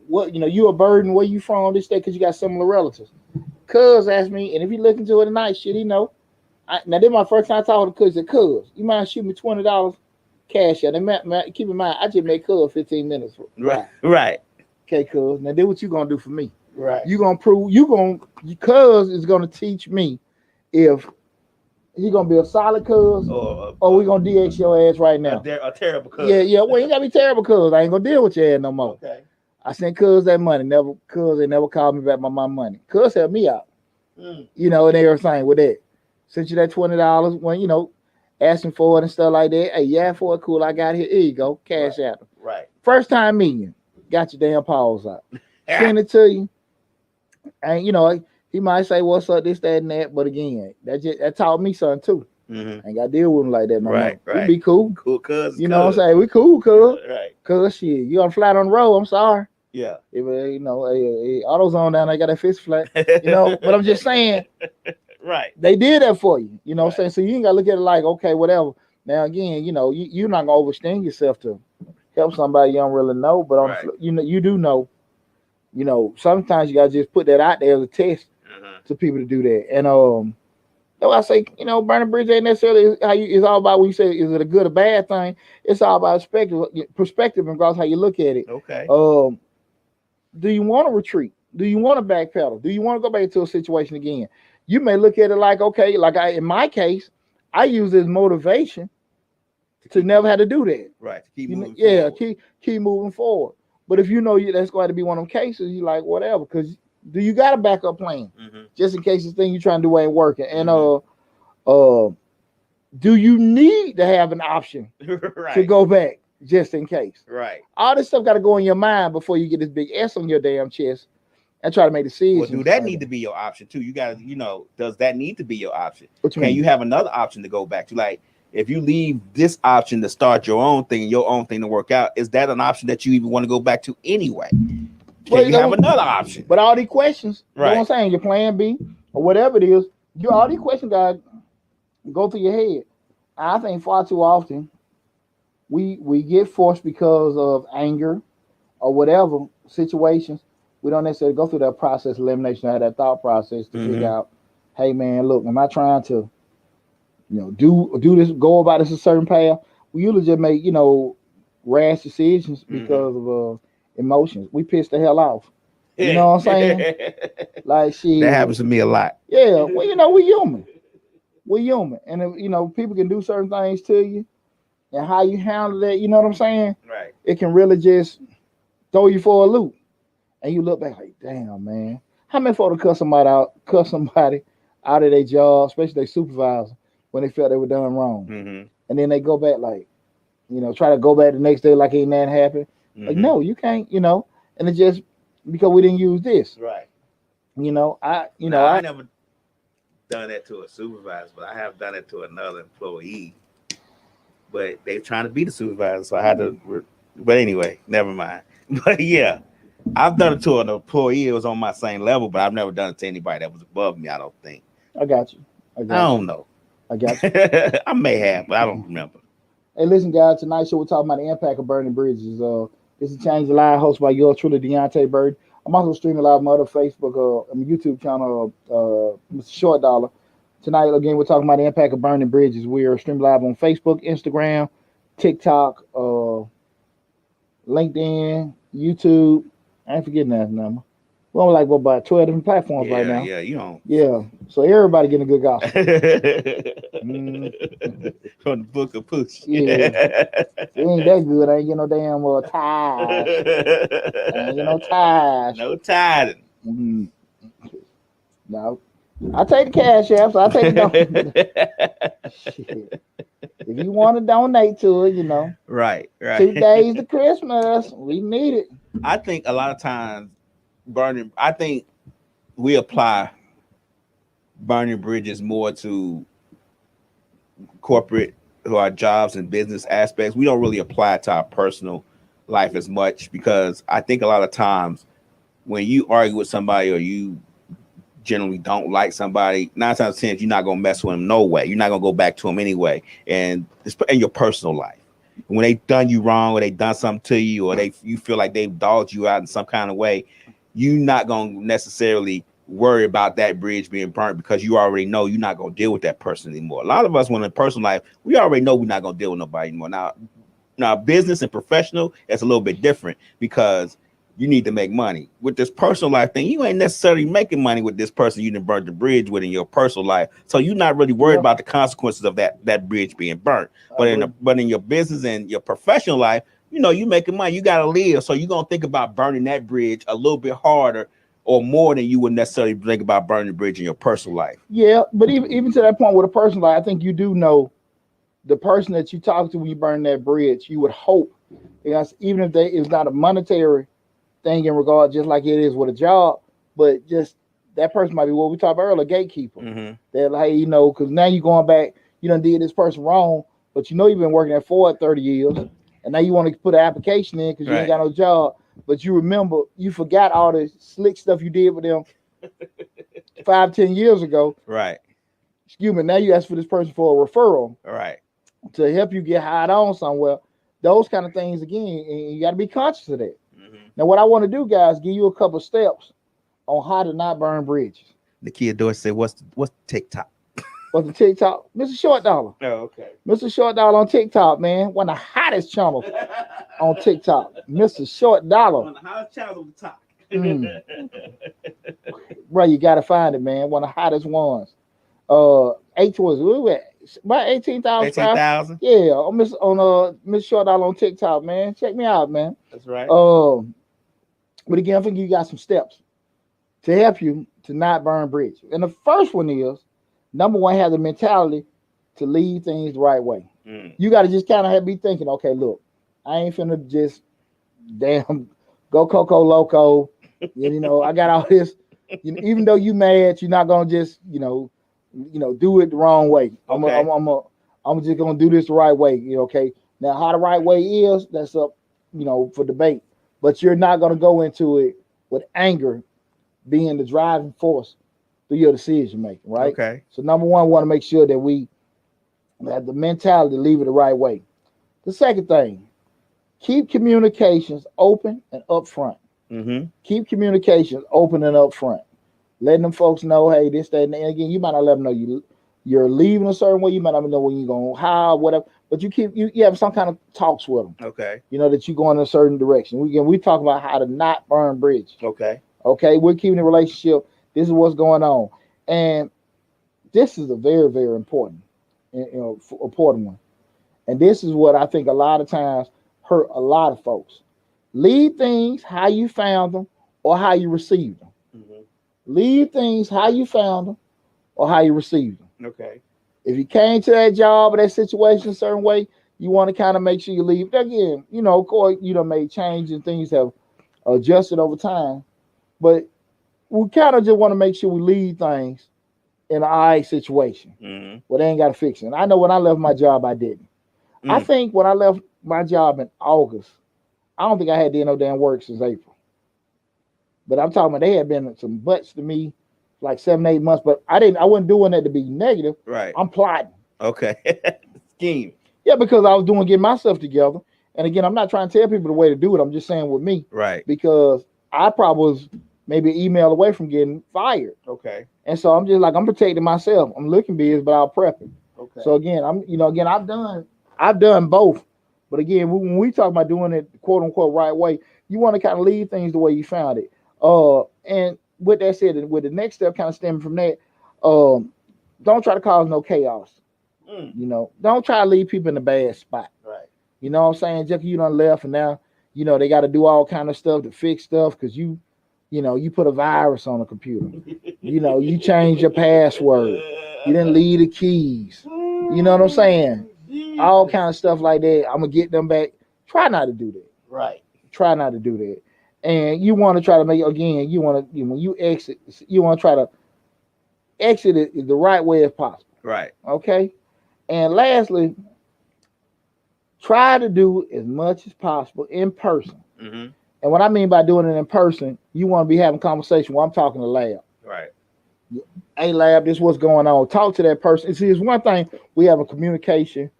what, you a Burden, where you from, this, that, because you got similar relatives. Cuz asked me, and if you look into it tonight, shit, he know. Now, this is my first time talking to Cuz. He said, cuz, you mind shooting me $20 cash out? And keep in mind, I just made Cuz 15 minutes. Right. Okay, cuz. Now, then what you going to do for me? Right. You going to prove, Cuz is going to teach me if he gonna be a solid cuz, or we gonna DX your ass right now. A terrible cuz. Yeah. Well, you gotta be terrible cuz. I ain't gonna deal with your ass no more. Okay. I sent cuz that money. Cuz they never called me back my money. Cuz helped me out. And everything with that. Sent you that $20 when asking for it and stuff like that. Hey, yeah, for it, cool. I got it here. Here you go, cash out. Right. First time meeting you, got your damn paws out. Send it to you, and he might say, what's up, this, that, and that. But again, that taught me something too. Mm-hmm. I ain't got to deal with him like that no more. Right. We be cool. Cool, cuz. You know what I'm saying? We cool, cuz. Right. Cuz shit. You on flat on the road, I'm sorry. Yeah. If AutoZone down, they got that fist flat. But I'm just saying. Right. They did that for you. You know what I'm saying? So you ain't got to look at it like, okay, whatever. Now, again, you're not going to overextend yourself to help somebody you don't really know. But, you do know. Sometimes you got to just put that out there as a test to people to do that. And that's why I say, burning bridge ain't necessarily it's all about when you say, is it a good or bad thing? It's all about perspective and how you look at it. Okay. Do you want to retreat? Do you want to backpedal? Do you want to go back into a situation again? You may look at it like, okay, like in my case, I use it as motivation to never have to do that. Right. To keep You know, moving yeah, forward. keep moving forward. But if you know that's going to be one of them cases, you like whatever. Because do you got a backup plan just in case this thing you're trying to do ain't working? And do you need to have an option Right. to go back just in case? Right. All this stuff got to go in your mind before you get this big S on your damn chest and try to make decisions. Well, do that need to be your option too? You got to, you know, does that need to be your option? What you Can mean? you have another option to go back to? Like, if you leave this option to start your own thing, your own thing to work out, is that an option that you even want to go back to anyway? Can you have another option? But all these questions, Right. you know what I'm saying, your plan B or whatever it is, all these questions got to go through your head. I think far too often we get forced because of anger or whatever situations. We don't necessarily go through that process of elimination, have that thought process to figure out, hey man, look, am I trying to, do this, go about this a certain path? We usually just make, rash decisions because of emotions. We piss the hell off. You know what I'm saying? Like shit. That happens to me a lot. Yeah, well, we're human. We're human. And people can do certain things to you, and how you handle that, you know what I'm saying? Right. It can really just throw you for a loop. And you look back like, damn, man. How many folks cuss somebody out of their job, especially their supervisor, when they felt they were done wrong? And then they go back like, try to go back the next day like ain't nothing happened. Like, no, you can't, and it's just because we didn't use this. Right. I never done that to a supervisor, but I have done it to another employee. But they're trying to be the supervisor, so I had to. But anyway, never mind. But yeah, I've done it to an employee. It was on my same level, but I've never done it to anybody that was above me. I don't think. I got you. I don't know. I got you. I may have, but I don't remember. Hey, listen, guys. Tonight's show we're talking about the impact of burning bridges. This is Change the Line, hosted by yours truly, Deonte Burden. I'm also streaming live on my other Facebook, YouTube channel, Mr. Short Dollar. Tonight, again, we're talking about the impact of burning bridges. We are streaming live on Facebook, Instagram, TikTok, LinkedIn, YouTube. I ain't forgetting that number. We're on like about 12 different platforms right now. Yeah, you know. Yeah, so everybody getting a good gospel. From the book of Push. Yeah, it ain't that good. I ain't getting no damn ties. I ain't getting no ties. No tithing. No, I take the cash app, so I take the shit. If you want to donate to it, Right. 2 days to Christmas, we need it. I think a lot of times I think we apply burning bridges more to corporate who are jobs and business aspects. We don't really apply it to our personal life as much, because I think a lot of times when you argue with somebody or you generally don't like somebody, 9 times out of 10 you're not gonna mess with them no way. You're not gonna go back to them anyway. And it's in your personal life, when they done you wrong or they done something to you or you feel like they've dogged you out in some kind of way, you're not gonna necessarily worry about that bridge being burnt, because you already know you're not gonna deal with that person anymore. A lot of us, when in personal life, we already know we're not gonna deal with nobody anymore. Now business and professional, it's a little bit different, because you need to make money. With this personal life thing, you ain't necessarily making money with this person you didn't burn the bridge with in your personal life. So you're not really worried about the consequences of that bridge being burnt. But in your business and your professional life, you making money, you gotta live. So you're gonna think about burning that bridge a little bit harder or more than you would necessarily think about burning the bridge in your personal life. Yeah, but even to that point with a personal life, I think you do know the person that you talk to when you burn that bridge. You would hope, because even if it's not a monetary thing in regard, just like it is with a job, but just that person might be what we talked about earlier, gatekeeper. That, hey, because now you're going back, you done did this person wrong, but you've been working at Ford 30 years, and now you want to put an application in because you ain't got no job, but you forgot all the slick stuff you did with them 5-10 years ago. Right. Excuse me. Now you ask for this person for a referral. Right. To help you get hired on somewhere. Those kind of things, again, and you got to be conscious of that. Now, what I want to do, guys, give you a couple steps on how to not burn bridges. Nakia Dorsey said, "What's TikTok?" What's the TikTok? Mr. Short Dollar. Oh, okay. Mr. Short Dollar on TikTok, man. One of the hottest channels on TikTok. Mr. Short Dollar. One of the hottest channels on the top. Mm. Bro, you gotta find it, man. One of the hottest ones. H was we were at about 18,000. 18,000. Yeah, on Miss Short Dollar on TikTok, man. Check me out, man. That's right. But again, I think you got some steps to help you to not burn bridges. And the first one is number one, have the mentality to leave things the right way. You got to just kind of be thinking, okay, look, I ain't finna just damn go Coco Loco. You know, I got all this. You know, even though you mad, you're not gonna just do it the wrong way. Okay. I'm just gonna do this the right way. Okay. Now, how the right way is, that's up, for debate. But you're not gonna go into it with anger being the driving force through your decision making, right? Okay. So number one, we want to make sure that we have the mentality to leave it the right way. The second thing, keep communications open and upfront. Keep communications open and upfront. Letting them folks know, hey, this, that, and again, you might not let them know you're leaving a certain way. You might not know when you're going to hire, whatever. But you have some kind of talks with them. Okay. That you go in a certain direction. We talk about how to not burn bridges. Okay. Okay, we're keeping the relationship. This is what's going on, and this is a very, very important, important one. And this is what I think a lot of times hurt a lot of folks. Leave things how you found them or how you received them. Leave things how you found them or how you received them. Okay. If you came to that job or that situation a certain way, you want to kind of make sure you leave. Again, of course, made changes and things have adjusted over time. But we kind of just want to make sure we leave things in an all right situation where they ain't got to fix it. And I know when I left my job, I didn't. I think when I left my job in August, I don't think I had done no damn work since April. But I'm talking about they had been some butts to me like 7-8 months. But I wasn't doing that to be negative. Right. I'm plotting. Okay. Scheme. Yeah, because I was getting myself together. And again, I'm not trying to tell people the way to do it. I'm just saying with me. Right. Because I probably was maybe an email away from getting fired. Okay. And so I'm just like, I'm protecting myself. I'm looking busy, but I'll prep it. Okay. So again, I've done both. But again, when we talk about doing it quote unquote right way, you want to kind of leave things the way you found it. And with that said, with the next step kind of stemming from that, don't try to cause no chaos. Don't try to leave people in a bad spot. Right. You know what I'm saying? Just you done left and now, they got to do all kind of stuff to fix stuff because you put a virus on the computer. You changed your password. You didn't leave the keys. You know what I'm saying? All kind of stuff like that. I'm gonna get them back. Try not to do that. Right. Try not to do that. And you want to try to make again. When you exit, you want to try to exit it the right way as possible. Right. Okay. And lastly, try to do as much as possible in person. And what I mean by doing it in person, you want to be having conversation while I'm talking to lab. Right. Hey, lab, this is what's going on. Talk to that person. See, it's one thing we have a communication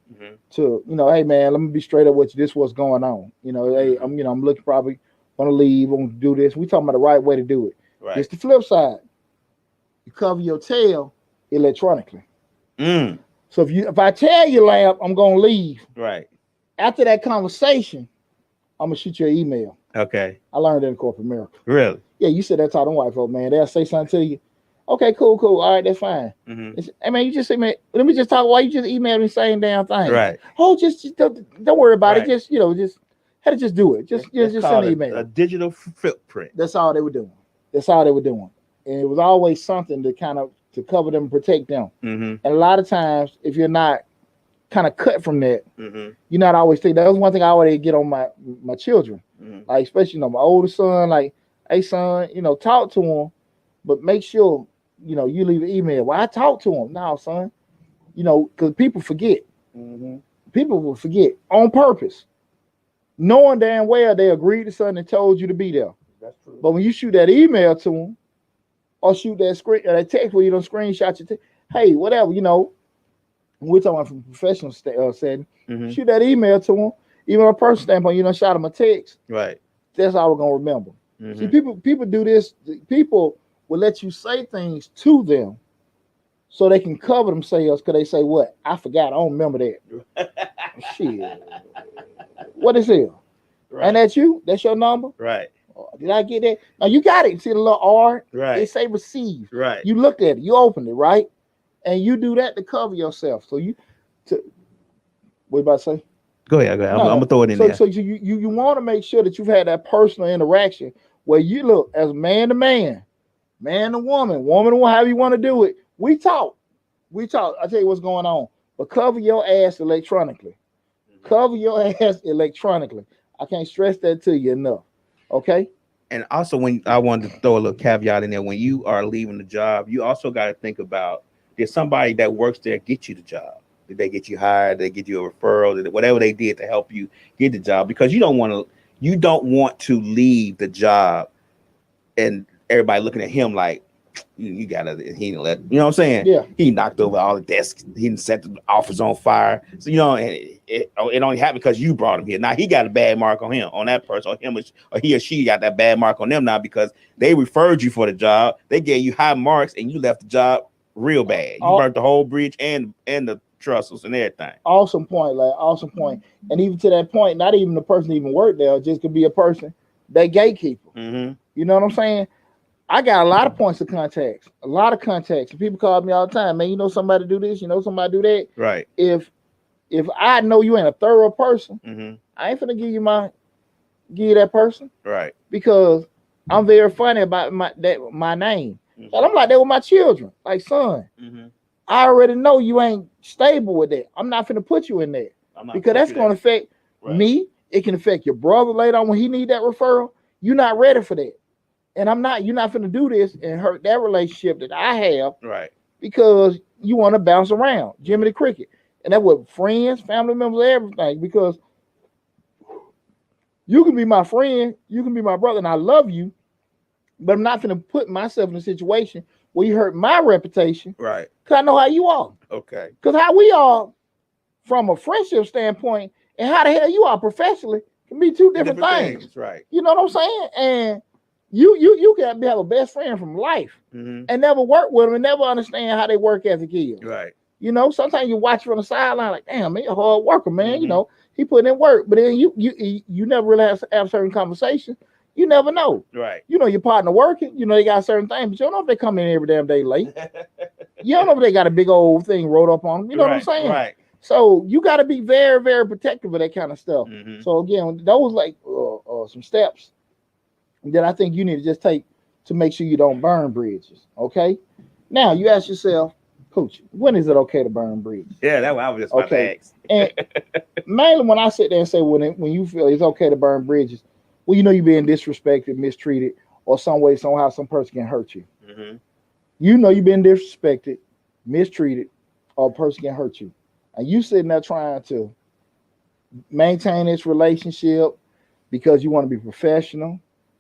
to, hey man, let me be straight up with you. This is what's going on. Hey, I'm looking probably want to leave, want to do this. We talking about the right way to do it. Right. It's the flip side. You cover your tail electronically. So if I tell you, lab, I'm gonna leave. Right. After that conversation, I'm gonna shoot you an email. Okay. I learned that in corporate America. Really? Yeah, you said that to them white folk, man. They'll say something to you. Okay, cool. All right, that's fine. Hey, man, you just say, man, let me just talk. Why you just email me the same damn thing? Right. Oh, just don't worry about it. Just, had to just do it. Just send an email. A digital footprint. That's all they were doing. And it was always something to kind of to cover them and protect them. And a lot of times, if you're not kind of cut from that, you're not always thinking. That was one thing I always get on my children. Like, especially, my older son, like, hey, son, talk to him, but make sure, you leave an email. Well, I talk to him now, son, because people forget. People will forget on purpose, knowing damn well they agreed to something and told you to be there. That's true. But when you shoot that email to them or shoot that text where you don't screenshot your hey, whatever, we're talking about from a professional setting, shoot that email to them, even on a personal standpoint, you don't shot them a text. Right. That's all we're going to remember. See, people do this. People will let you say things to them so they can cover themselves because they say, what? I forgot. I don't remember that. Shit. What is it? Right. And that's you? That's your number? Right. Did I get that? Now you got it. See the little R? Right. It say receive. Right. You looked at it. You opened it, right? And you do that to cover yourself. So what you about to say? Go ahead. I'm No. gonna throw it in So, there. so you want to make sure that you've had that personal interaction where you look as man to man, man to woman, woman to woman, however you want to do it. We talk. I tell you what's going on. But cover your ass electronically. Cover your ass electronically. I can't stress that to you enough. Okay. And also, when I wanted to throw a little caveat in there, when you are leaving the job, you also got to think about, did somebody that works there get you the job? Did they get you hired? Did they get you a referral? Did whatever they did to help you get the job? Because you don't want to leave the job and everybody looking at him like, he didn't let, you know what I'm saying? Yeah. He knocked over all the desks. He didn't set the office on fire. So, and it only happened because you brought him here. Now he got a bad mark on him, on that person, or he or she got that bad mark on them now because they referred you for the job. They gave you high marks and you left the job real bad. You burnt the whole bridge and the trestles and everything. Awesome point, like awesome point. And even to that point, not even the person even worked there, just could be a person that gatekeeper. Mm-hmm. You know what I'm saying? I got a lot of points of contacts, And people call me all the time, man, you know somebody do this, you know somebody do that. Right. If I know you ain't a thorough person, mm-hmm. I ain't finna give you that person. Right. Because I'm very funny about my name. Mm-hmm. And I'm like that with my children. Like, son, mm-hmm. I already know you ain't stable with that. I'm not finna put you in there. Because that's gonna affect me. It can affect your brother later on when he need that referral. You're not ready for that. And you're not finna do this and hurt that relationship that I have. Right. Because you want to bounce around. Jimmy the Cricket. And that's what friends, family members, everything. Because you can be my friend, you can be my brother, and I love you, but I'm not finna put myself in a situation where you hurt my reputation. Right. Because I know how you are. Okay. Because how we are from a friendship standpoint and how the hell you are professionally can be two different things. Right. You know what I'm saying? And you can have a best friend from life mm-hmm. and never work with them and never understand how they work as a kid. Right. You know, sometimes you watch from the sideline like, damn, man, a hard worker, man. Mm-hmm. You know, he putting in work, but then you never really have certain conversations. You never know. Right. You know, your partner working, you know, they got certain things, but you don't know if they come in every damn day late. You don't know if they got a big old thing wrote up on them. You know what I'm saying? Right. So you got to be very, very protective of that kind of stuff. Mm-hmm. So again, those like some steps that I think you need to just take to make sure you don't burn bridges. Okay. Now you ask yourself, Coach, when is it okay to burn bridges? Yeah, that's what I was just about to ask. And mainly when I sit there and say when you feel it's okay to burn bridges, well, you know you're being disrespected, mistreated, or some way, somehow, some person can hurt you. Mm-hmm. You know you've been disrespected, mistreated, or a person can hurt you. And you sitting there trying to maintain this relationship because you want to be professional.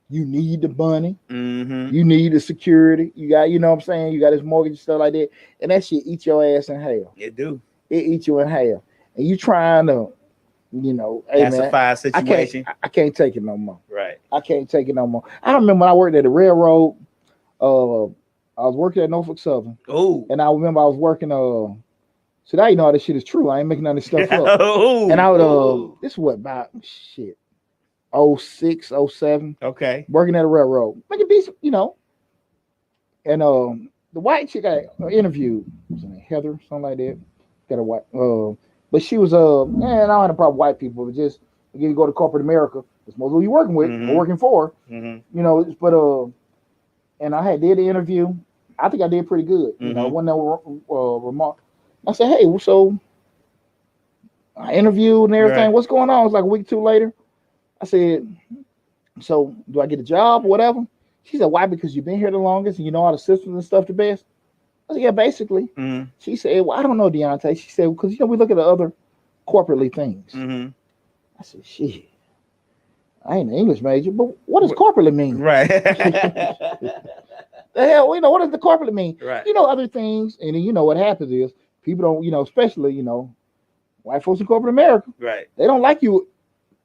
You need the money. Mm-hmm. You need the security. You got, you know what I'm saying? You got this mortgage and stuff like that. And that shit eat your ass in hell. It do. It eats you in hell. And you trying to, you know, hey, pacify a situation. I can't take it no more. Right. I can't take it no more. I remember when I worked at the railroad. I was working at Norfolk Southern. Oh. And I remember I was working. So now you know how this shit is true. I ain't making none of this stuff up. Ooh. And I would this is what about 06, 07. Okay. Working at a railroad. Making decent, you know. And the white chick I interviewed, was her name Heather, something like that. Got a white but she was man, I don't have a problem with white people, but just again you go to corporate America, it's most of who you're working with or working for. Mm-hmm. You know, but and I did the interview. I think I did pretty good. You know, when there were remark. I said, hey, so I interviewed and everything. Right. What's going on? It was like a week or two later. I said, so do I get a job or whatever? She said, why? Because you've been here the longest and you know all the systems and stuff the best. I said, yeah, basically. Mm-hmm. She said, well, I don't know, Deonte. She said, because, you know, we look at the other corporately things. Mm-hmm. I said, shit, I ain't an English major, but what does corporately mean? Right. The hell, you know, what does the corporately mean? Right. You know, other things. And then, you know, what happens is people don't, you know, especially, you know, white folks in corporate America. Right. They don't like you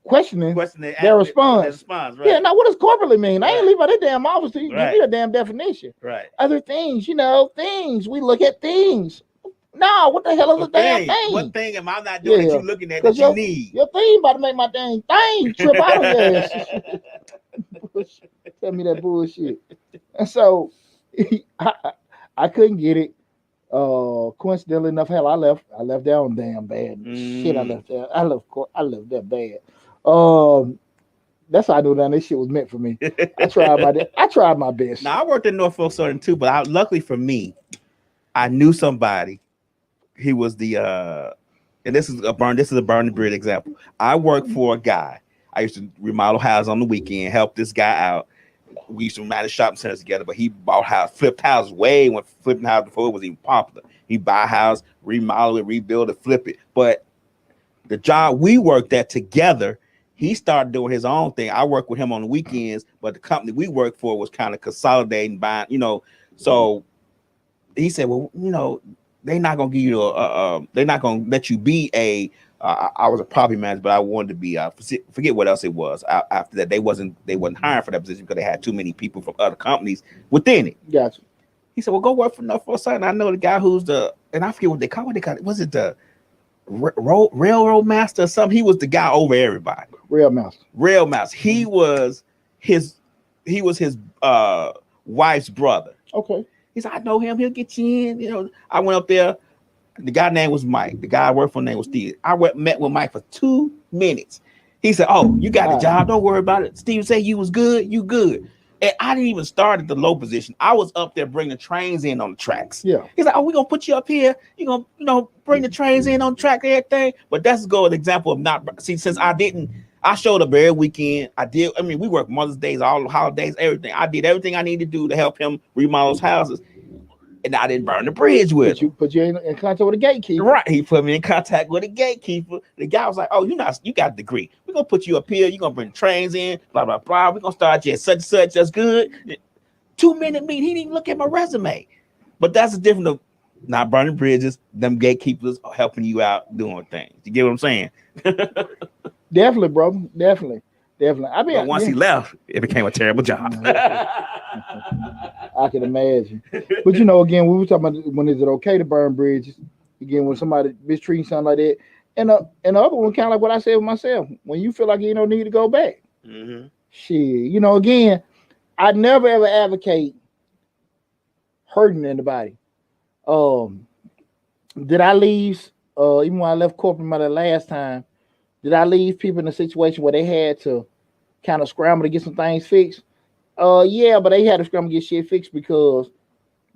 questioning their response. Right. Yeah, now what does corporately mean? I ain't leave out that damn office to you. Give me a damn definition. Right. Other things, you know, things. We look at things. No, what the hell is a damn thing? What thing am I not doing that you looking at that you need? Your thing about to make my dang thing trip out of your ass. Tell me that bullshit. And so I couldn't get it. Coincidentally enough, hell, I left that one damn bad. Shit, I left that. I left that bad. That's how I knew that this shit was meant for me. I tried my best. Now I worked in Norfolk Southern too, but luckily for me, I knew somebody. He was the and this is a Burden Bridge example. I worked for a guy. I used to remodel houses on the weekend, help this guy out. We used to manage shopping centers together, but he flipped houses way when flipping houses before it was even popular. He buy a house, remodel it, rebuild it, flip it. But the job we worked at together, he started doing his own thing. I worked with him on the weekends, but the company we worked for was kind of consolidating, buying, So he said, well, they're not gonna give you they're not gonna let you be a. I was a property manager, but I wanted to be. Forget what else it was. After that, they wasn't hiring for that position because they had too many people from other companies within it. Gotcha. He said, "Well, go work for Norfolk Southern. I know the guy who's and I forget what they call it. Was it the railroad master or something? He was the guy over everybody. Rail master. He was his wife's brother. Okay. He said, I know him. He'll get you in. I went up there. The guy's name was Mike. The guy I worked for name was Steve. I met with Mike for 2 minutes. He said, oh, you got the job. Don't worry about it. Steve said you was good. You good. And I didn't even start at the low position. I was up there bringing trains in on the tracks. Yeah. He's like, oh, we're going to put you up here. You're going to, bring the trains in on the track and everything. But that's an example of not, since I showed up every weekend. We worked Mother's Days, all the holidays, everything. I did everything I needed to do to help him remodel his houses. And I didn't burn the bridge with him. Put you in contact with a gatekeeper. Right. He put me in contact with a gatekeeper. The guy was like, oh, you got a degree. We're going to put you up here. You're going to bring trains in, blah, blah, blah. We're going to start you at such and such. That's good. 2-minute meeting. He didn't even look at my resume. But that's the difference of not burning bridges. Them gatekeepers are helping you out doing things. You get what I'm saying? Definitely, bro. Definitely. But once he left, it became a terrible job. I can imagine. But again, we were talking about when is it okay to burn bridges? Again, when somebody mistreats something like that. And the other one, kind of like what I said with myself, when you feel like you don't need to go back. Mm-hmm. Shit. Again, I never ever advocate hurting anybody. Did I leave even when I left corporate my last time? Did I leave people in a situation where they had to kind of scramble to get some things fixed? Yeah, but they had to scramble to get shit fixed because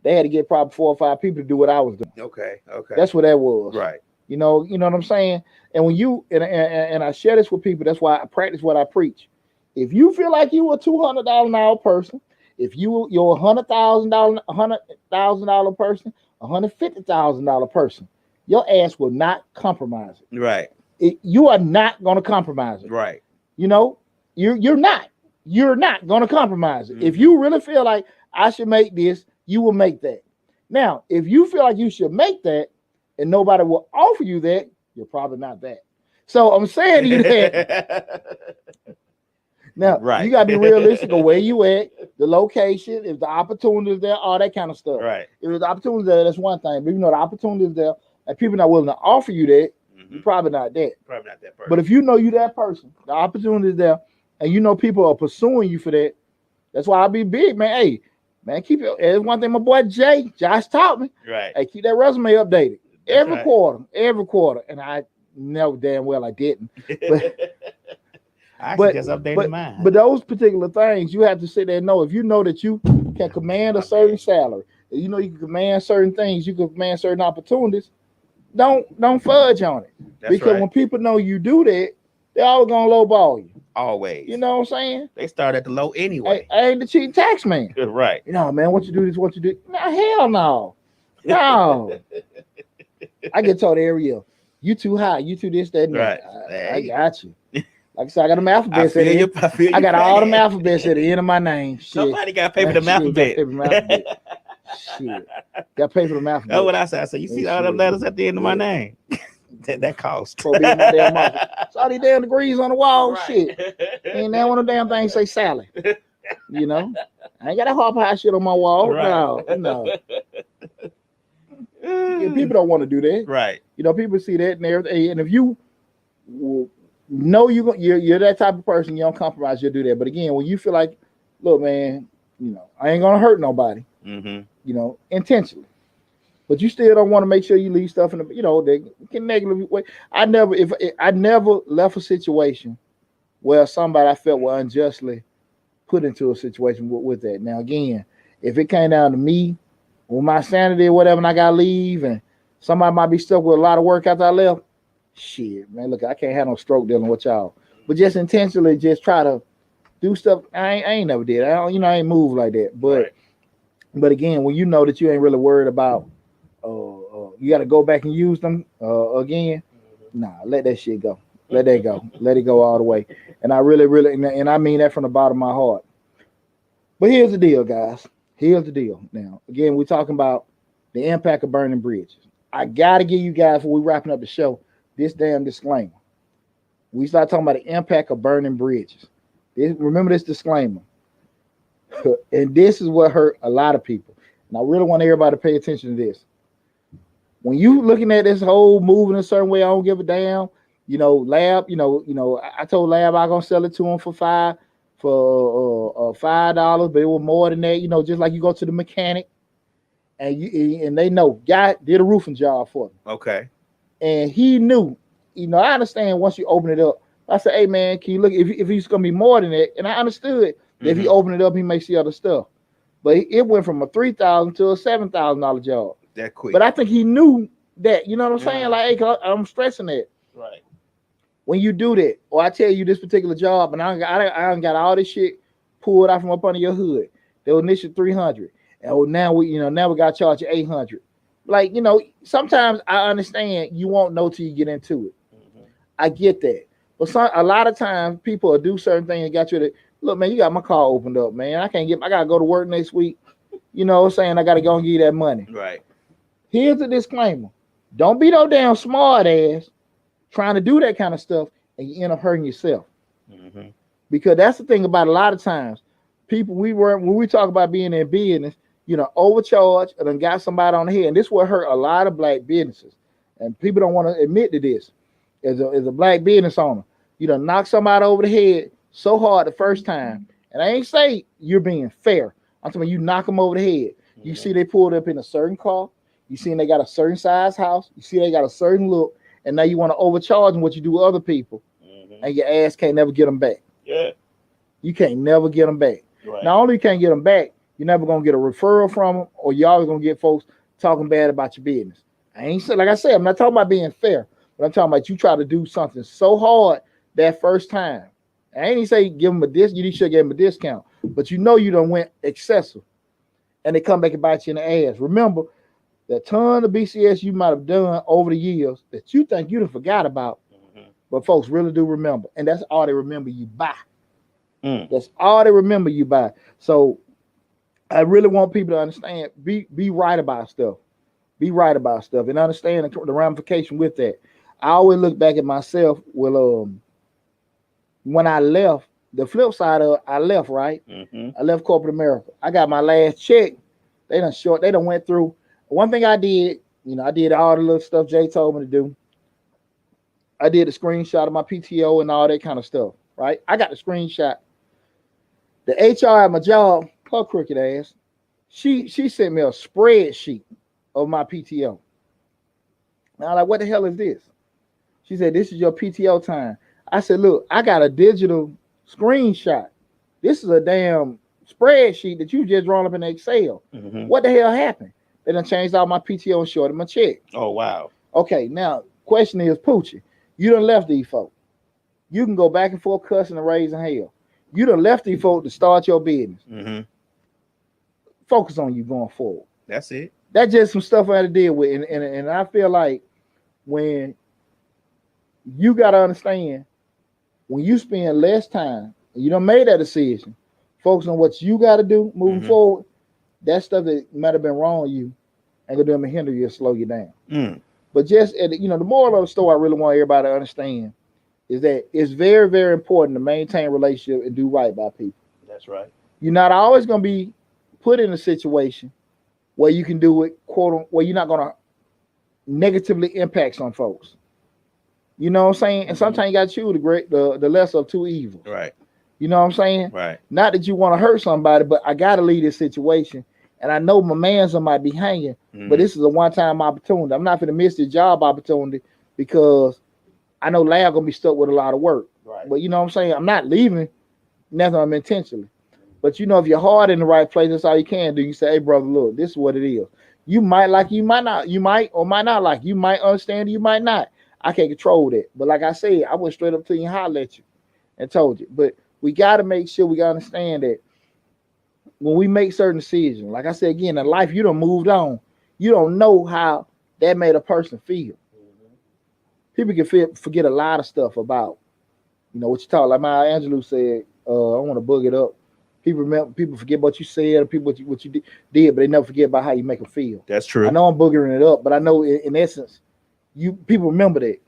they had to get probably 4 or 5 people to do what I was doing. Okay. That's what that was. Right. You know what I'm saying? And when you and I share this with people, that's why I practice what I preach. If you feel like you a $200 an hour person, if you're a $100,000 person, $150,000 person, your ass will not compromise it. Right. You are not going to compromise it. Right. You're not going to compromise it. Mm-hmm. If you really feel like I should make this, you will make that. Now, if you feel like you should make that and nobody will offer you that, you're probably not that. So I'm saying to you that now you got to be realistic of where you at, the location, if the opportunity is there, all that kind of stuff. Right. If the opportunity is there, that's one thing. But the opportunity is there and people not willing to offer you that, you're probably not that. Probably not that person. But if you know you that person, the opportunity is there, and people are pursuing you for that, that's why I be big, man. Hey, man, keep it. That's one thing my boy Josh taught me. Right. Hey, keep that resume updated every quarter. And I know damn well I didn't. But I just updated mine. But those particular things, you have to sit there and know. If you know that you can command a certain salary, you can command certain things, you can command certain opportunities, don't fudge on it. Because when people know you do that, they're always gonna lowball you. Always. You know what I'm saying? They start at the low anyway. I ain't the cheating tax man. Right. Man, what you do this, what you do. No, hell no. No. I get told every year, you too high, you too this, that, and that. Right. I got you. Like I said, I got them alphabets at the end. I got all them alphabets at the end of my name. Shit. Somebody got to pay for the alphabet. Shit. Got to pay for the alphabet. That's what I said. I said, you see all them letters at the end of my name? that cost. It's all these damn degrees on the wall. Right. Shit. Ain't that one of the damn things say Sally. I ain't got that hard pie shit on my wall. Right. No. People don't want to do that. Right. People see that and everything. And if you know you're that type of person, you don't compromise, you'll do that. But again, when you feel like look, man, I ain't gonna hurt nobody, intentionally. But you still don't want to make sure you leave stuff in the, they can negatively way. I never left a situation where somebody I felt were unjustly put into a situation with that. Now, again, if it came down to me with my sanity or whatever, and I got to leave, and somebody might be stuck with a lot of work after I left, shit, man, look, I can't have no stroke dealing with y'all. But just intentionally, just try to do stuff. I ain't never did. I ain't moved like that. But again, when you know that you ain't really worried about, you got to go back and use them again. Nah, let that shit go. Let that go. Let it go all the way. And I really, and I mean that from the bottom of my heart. But here's the deal, guys. Here's the deal. Now, again, we're talking about the impact of burning bridges. I got to give you guys, before we wrapping up the show, this damn disclaimer. We start talking about the impact of burning bridges. Remember this disclaimer. And this is what hurt a lot of people. And I really want everybody to pay attention to this. When you looking at this whole moving a certain way, I don't give a damn. Lab, I told Lab I'm gonna sell it to him for $5, but it was more than that. Just like you go to the mechanic, and they know guy did a roofing job for me. Okay. And he knew. I understand once you open it up. I said, hey man, can you look if he's gonna be more than that? And I understood that if he opened it up, he may see other stuff. But it went from a $3,000 to a $7,000 job. That quick. But I think he knew that. You know what I'm saying? Like, hey, I'm stressing that. Right. When you do that, or I tell you this particular job, and I got all this shit pulled out from up under your hood. They were initial 300, and now we got charged you 800. Like, sometimes I understand you won't know till you get into it. I get that, but a lot of times people will do certain things and got you to look, man. You got my car opened up, man. I gotta go to work next week. You know what I'm saying? I gotta go and give you that money. Right. Here's a disclaimer: don't be no damn smart ass trying to do that kind of stuff and you end up hurting yourself. Because that's the thing about a lot of times people when we talk about being in business, overcharge and then got somebody on the head, and this will hurt a lot of black businesses, and people don't want to admit to this. As a black business owner, knock somebody over the head so hard the first time, and I ain't say you're being fair. I'm talking about you knock them over the head. You see they pulled up in a certain car. You see they got a certain size house. You see they got a certain look, and now you want to overcharge them what you do with other people, and your ass can't never get them back. Yeah. You can't never get them back. Right. Not only you can't get them back, you're never gonna get a referral from them, or you're always gonna get folks talking bad about your business. Like I said, I'm not talking about being fair, but I'm talking about you try to do something so hard that first time. I ain't even say give them a discount. You should give them a discount, but you done went excessive, and they come back and bite you in the ass. Remember, the ton of BCS you might have done over the years that you think you done forgot about, but folks really do remember, and that's all they remember you by. That's all they remember you by. So I really want people to understand, be right about stuff. Be right about stuff and understand the ramification with that. I always look back at myself. Well, when I left, the flip side of I left, right? I left corporate America. I got my last check. They done went through. One thing I did, I did all the little stuff Jay told me to do. I did a screenshot of my PTO and all that kind of stuff, right? I got the screenshot. The HR at my job, her crooked ass, she sent me a spreadsheet of my PTO. Now I'm like, what the hell is this? She said, this is your PTO time. I said, look, I got a digital screenshot. This is a damn spreadsheet that you just drawn up in Excel. What the hell happened? They done changed all my PTO and shorted my check. Oh, wow. Okay, now, question is, Poochie, you done left these folks. You can go back and forth cussing and raising hell. You done left these folks to start your business. Focus on you going forward. That's it. That's just some stuff I had to deal with. And I feel like when you got to understand, when you spend less time, you done made that decision, focus on what you got to do moving forward, that stuff that might have been wrong with you ain't going to hinder you or slow you down. But just, the moral of the story I really want everybody to understand is that it's very, very important to maintain a relationship and do right by people. That's right. You're not always going to be put in a situation where you can do it, where you're not going to negatively impact some folks. You know what I'm saying? And sometimes you got to choose the lesser of two evils. Right. You know what I'm saying? Right. Not that you want to hurt somebody, but I gotta leave this situation. And I know my man's might be hanging, but this is a one-time opportunity. I'm not gonna miss the job opportunity because I know Lab gonna be stuck with a lot of work. Right. But you know what I'm saying? I'm not leaving, nothing I'm intentionally. But you know, if your heart in the right place, that's all you can do. You say, hey brother, look, this is what it is. You might like, you might not, you might or might not like, you might understand, you might not. I can't control that. But like I said, I went straight up to you and hollered at you and told you. But we gotta make sure we gotta understand that when we make certain decisions, like I said again, in life you done moved on. You don't know how that made a person feel. People can forget a lot of stuff about, you know, what you talk. Like Maya Angelou said, I want to book it up. People forget what you said, or people what you did, but they never forget about how you make them feel. That's true. I know I'm boogering it up, but I know in essence, people remember that,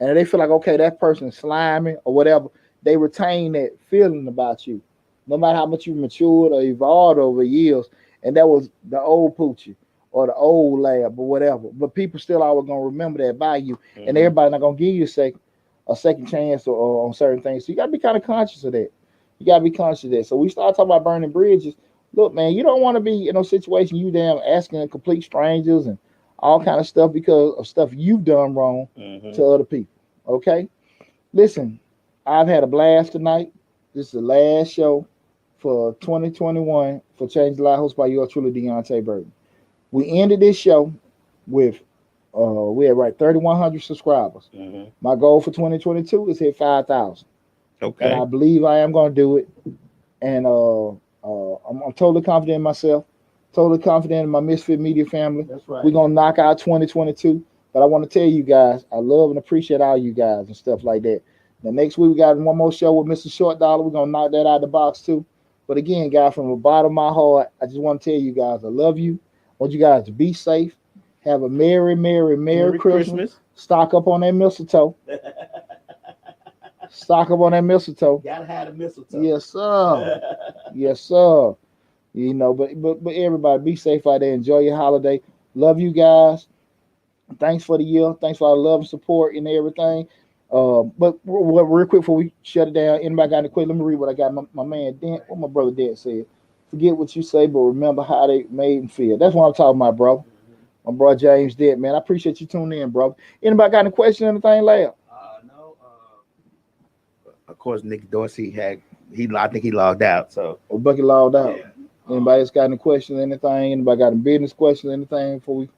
and they feel like, okay, that person's slimy or whatever. They retain that feeling about you, no matter how much you matured or evolved over years. And that was the old Poochie or the old Lab or whatever. But people still always gonna remember that by you, and everybody not gonna give you a second chance or on certain things. So you gotta be kind of conscious of that. You gotta be conscious of that. So we start talking about burning bridges. Look, man, you don't want to be in a situation you damn asking complete strangers and all kind of stuff because of stuff you've done wrong to other people. Okay, listen, I've had a blast tonight. This is the last show for 2021 for Change the Life, hosted by yours truly, Deonte Burden. We ended this show with we had 3,100 subscribers. My goal for 2022 is hit 5,000. Okay. And I believe I am going to do it. And I'm totally confident in myself, totally confident in my Misfit Media family. That's right. We're going to knock out 2022. But I want to tell you guys, I love and appreciate all you guys and stuff like that. Now, next week, we got one more show with Mr. Short Dollar. We're going to knock that out of the box, too. But again, guys, from the bottom of my heart, I just want to tell you guys, I love you. I want you guys to be safe. Have a Merry Christmas. Stock up on that mistletoe. Stock up on that mistletoe. Gotta have the mistletoe. Yes, sir. Yes, sir. You know, but everybody be safe out there. Enjoy your holiday. Love you guys. Thanks for the year. Thanks for our love and support and everything. But real quick before we shut it down, anybody got any quick? Let me read what I got. My man Dent, what my brother Dent said. Forget what you say, but remember how they made him feel. That's what I'm talking about, bro. My brother James Dent, man. I appreciate you tuning in, bro. Anybody got any question or anything, Lab? No. Of course, Nick Dorsey I think he logged out. So Bucky logged out. Yeah. Anybody else got any questions, anything? Anybody got any business questions, anything before we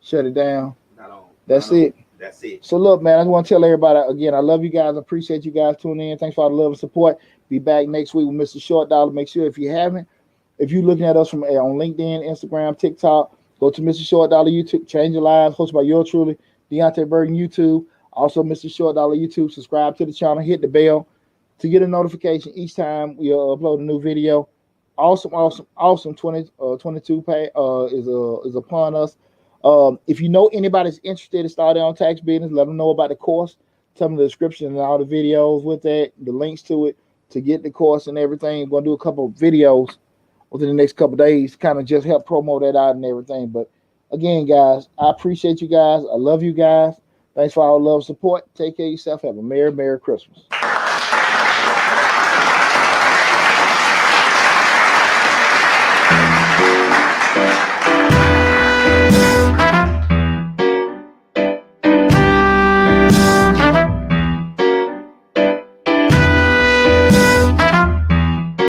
shut it down? That's it. That's it. So look, man, I just want to tell everybody again, I love you guys. I appreciate you guys tuning in. Thanks for all the love and support. Be back next week with Mr. Short Dollar. Make sure if you're looking at us from on LinkedIn, Instagram, TikTok, go to Mr. Short Dollar YouTube, Change Your Lives, hosted by yours truly, Deonte Burden YouTube. Also, Mr. Short Dollar YouTube. Subscribe to the channel, hit the bell to get a notification each time we upload a new video. Awesome 2022 pay is upon us. If you know anybody's interested in starting on tax business, let them know about the course. Tell them the description and all the videos with that, the links to it to get the course and everything. I'm going to do a couple of videos within the next couple of days, kind of just help promote that out and everything. But again, guys, I appreciate you guys. I love you guys. Thanks for all the love and support. Take care of yourself. Have a Merry Christmas.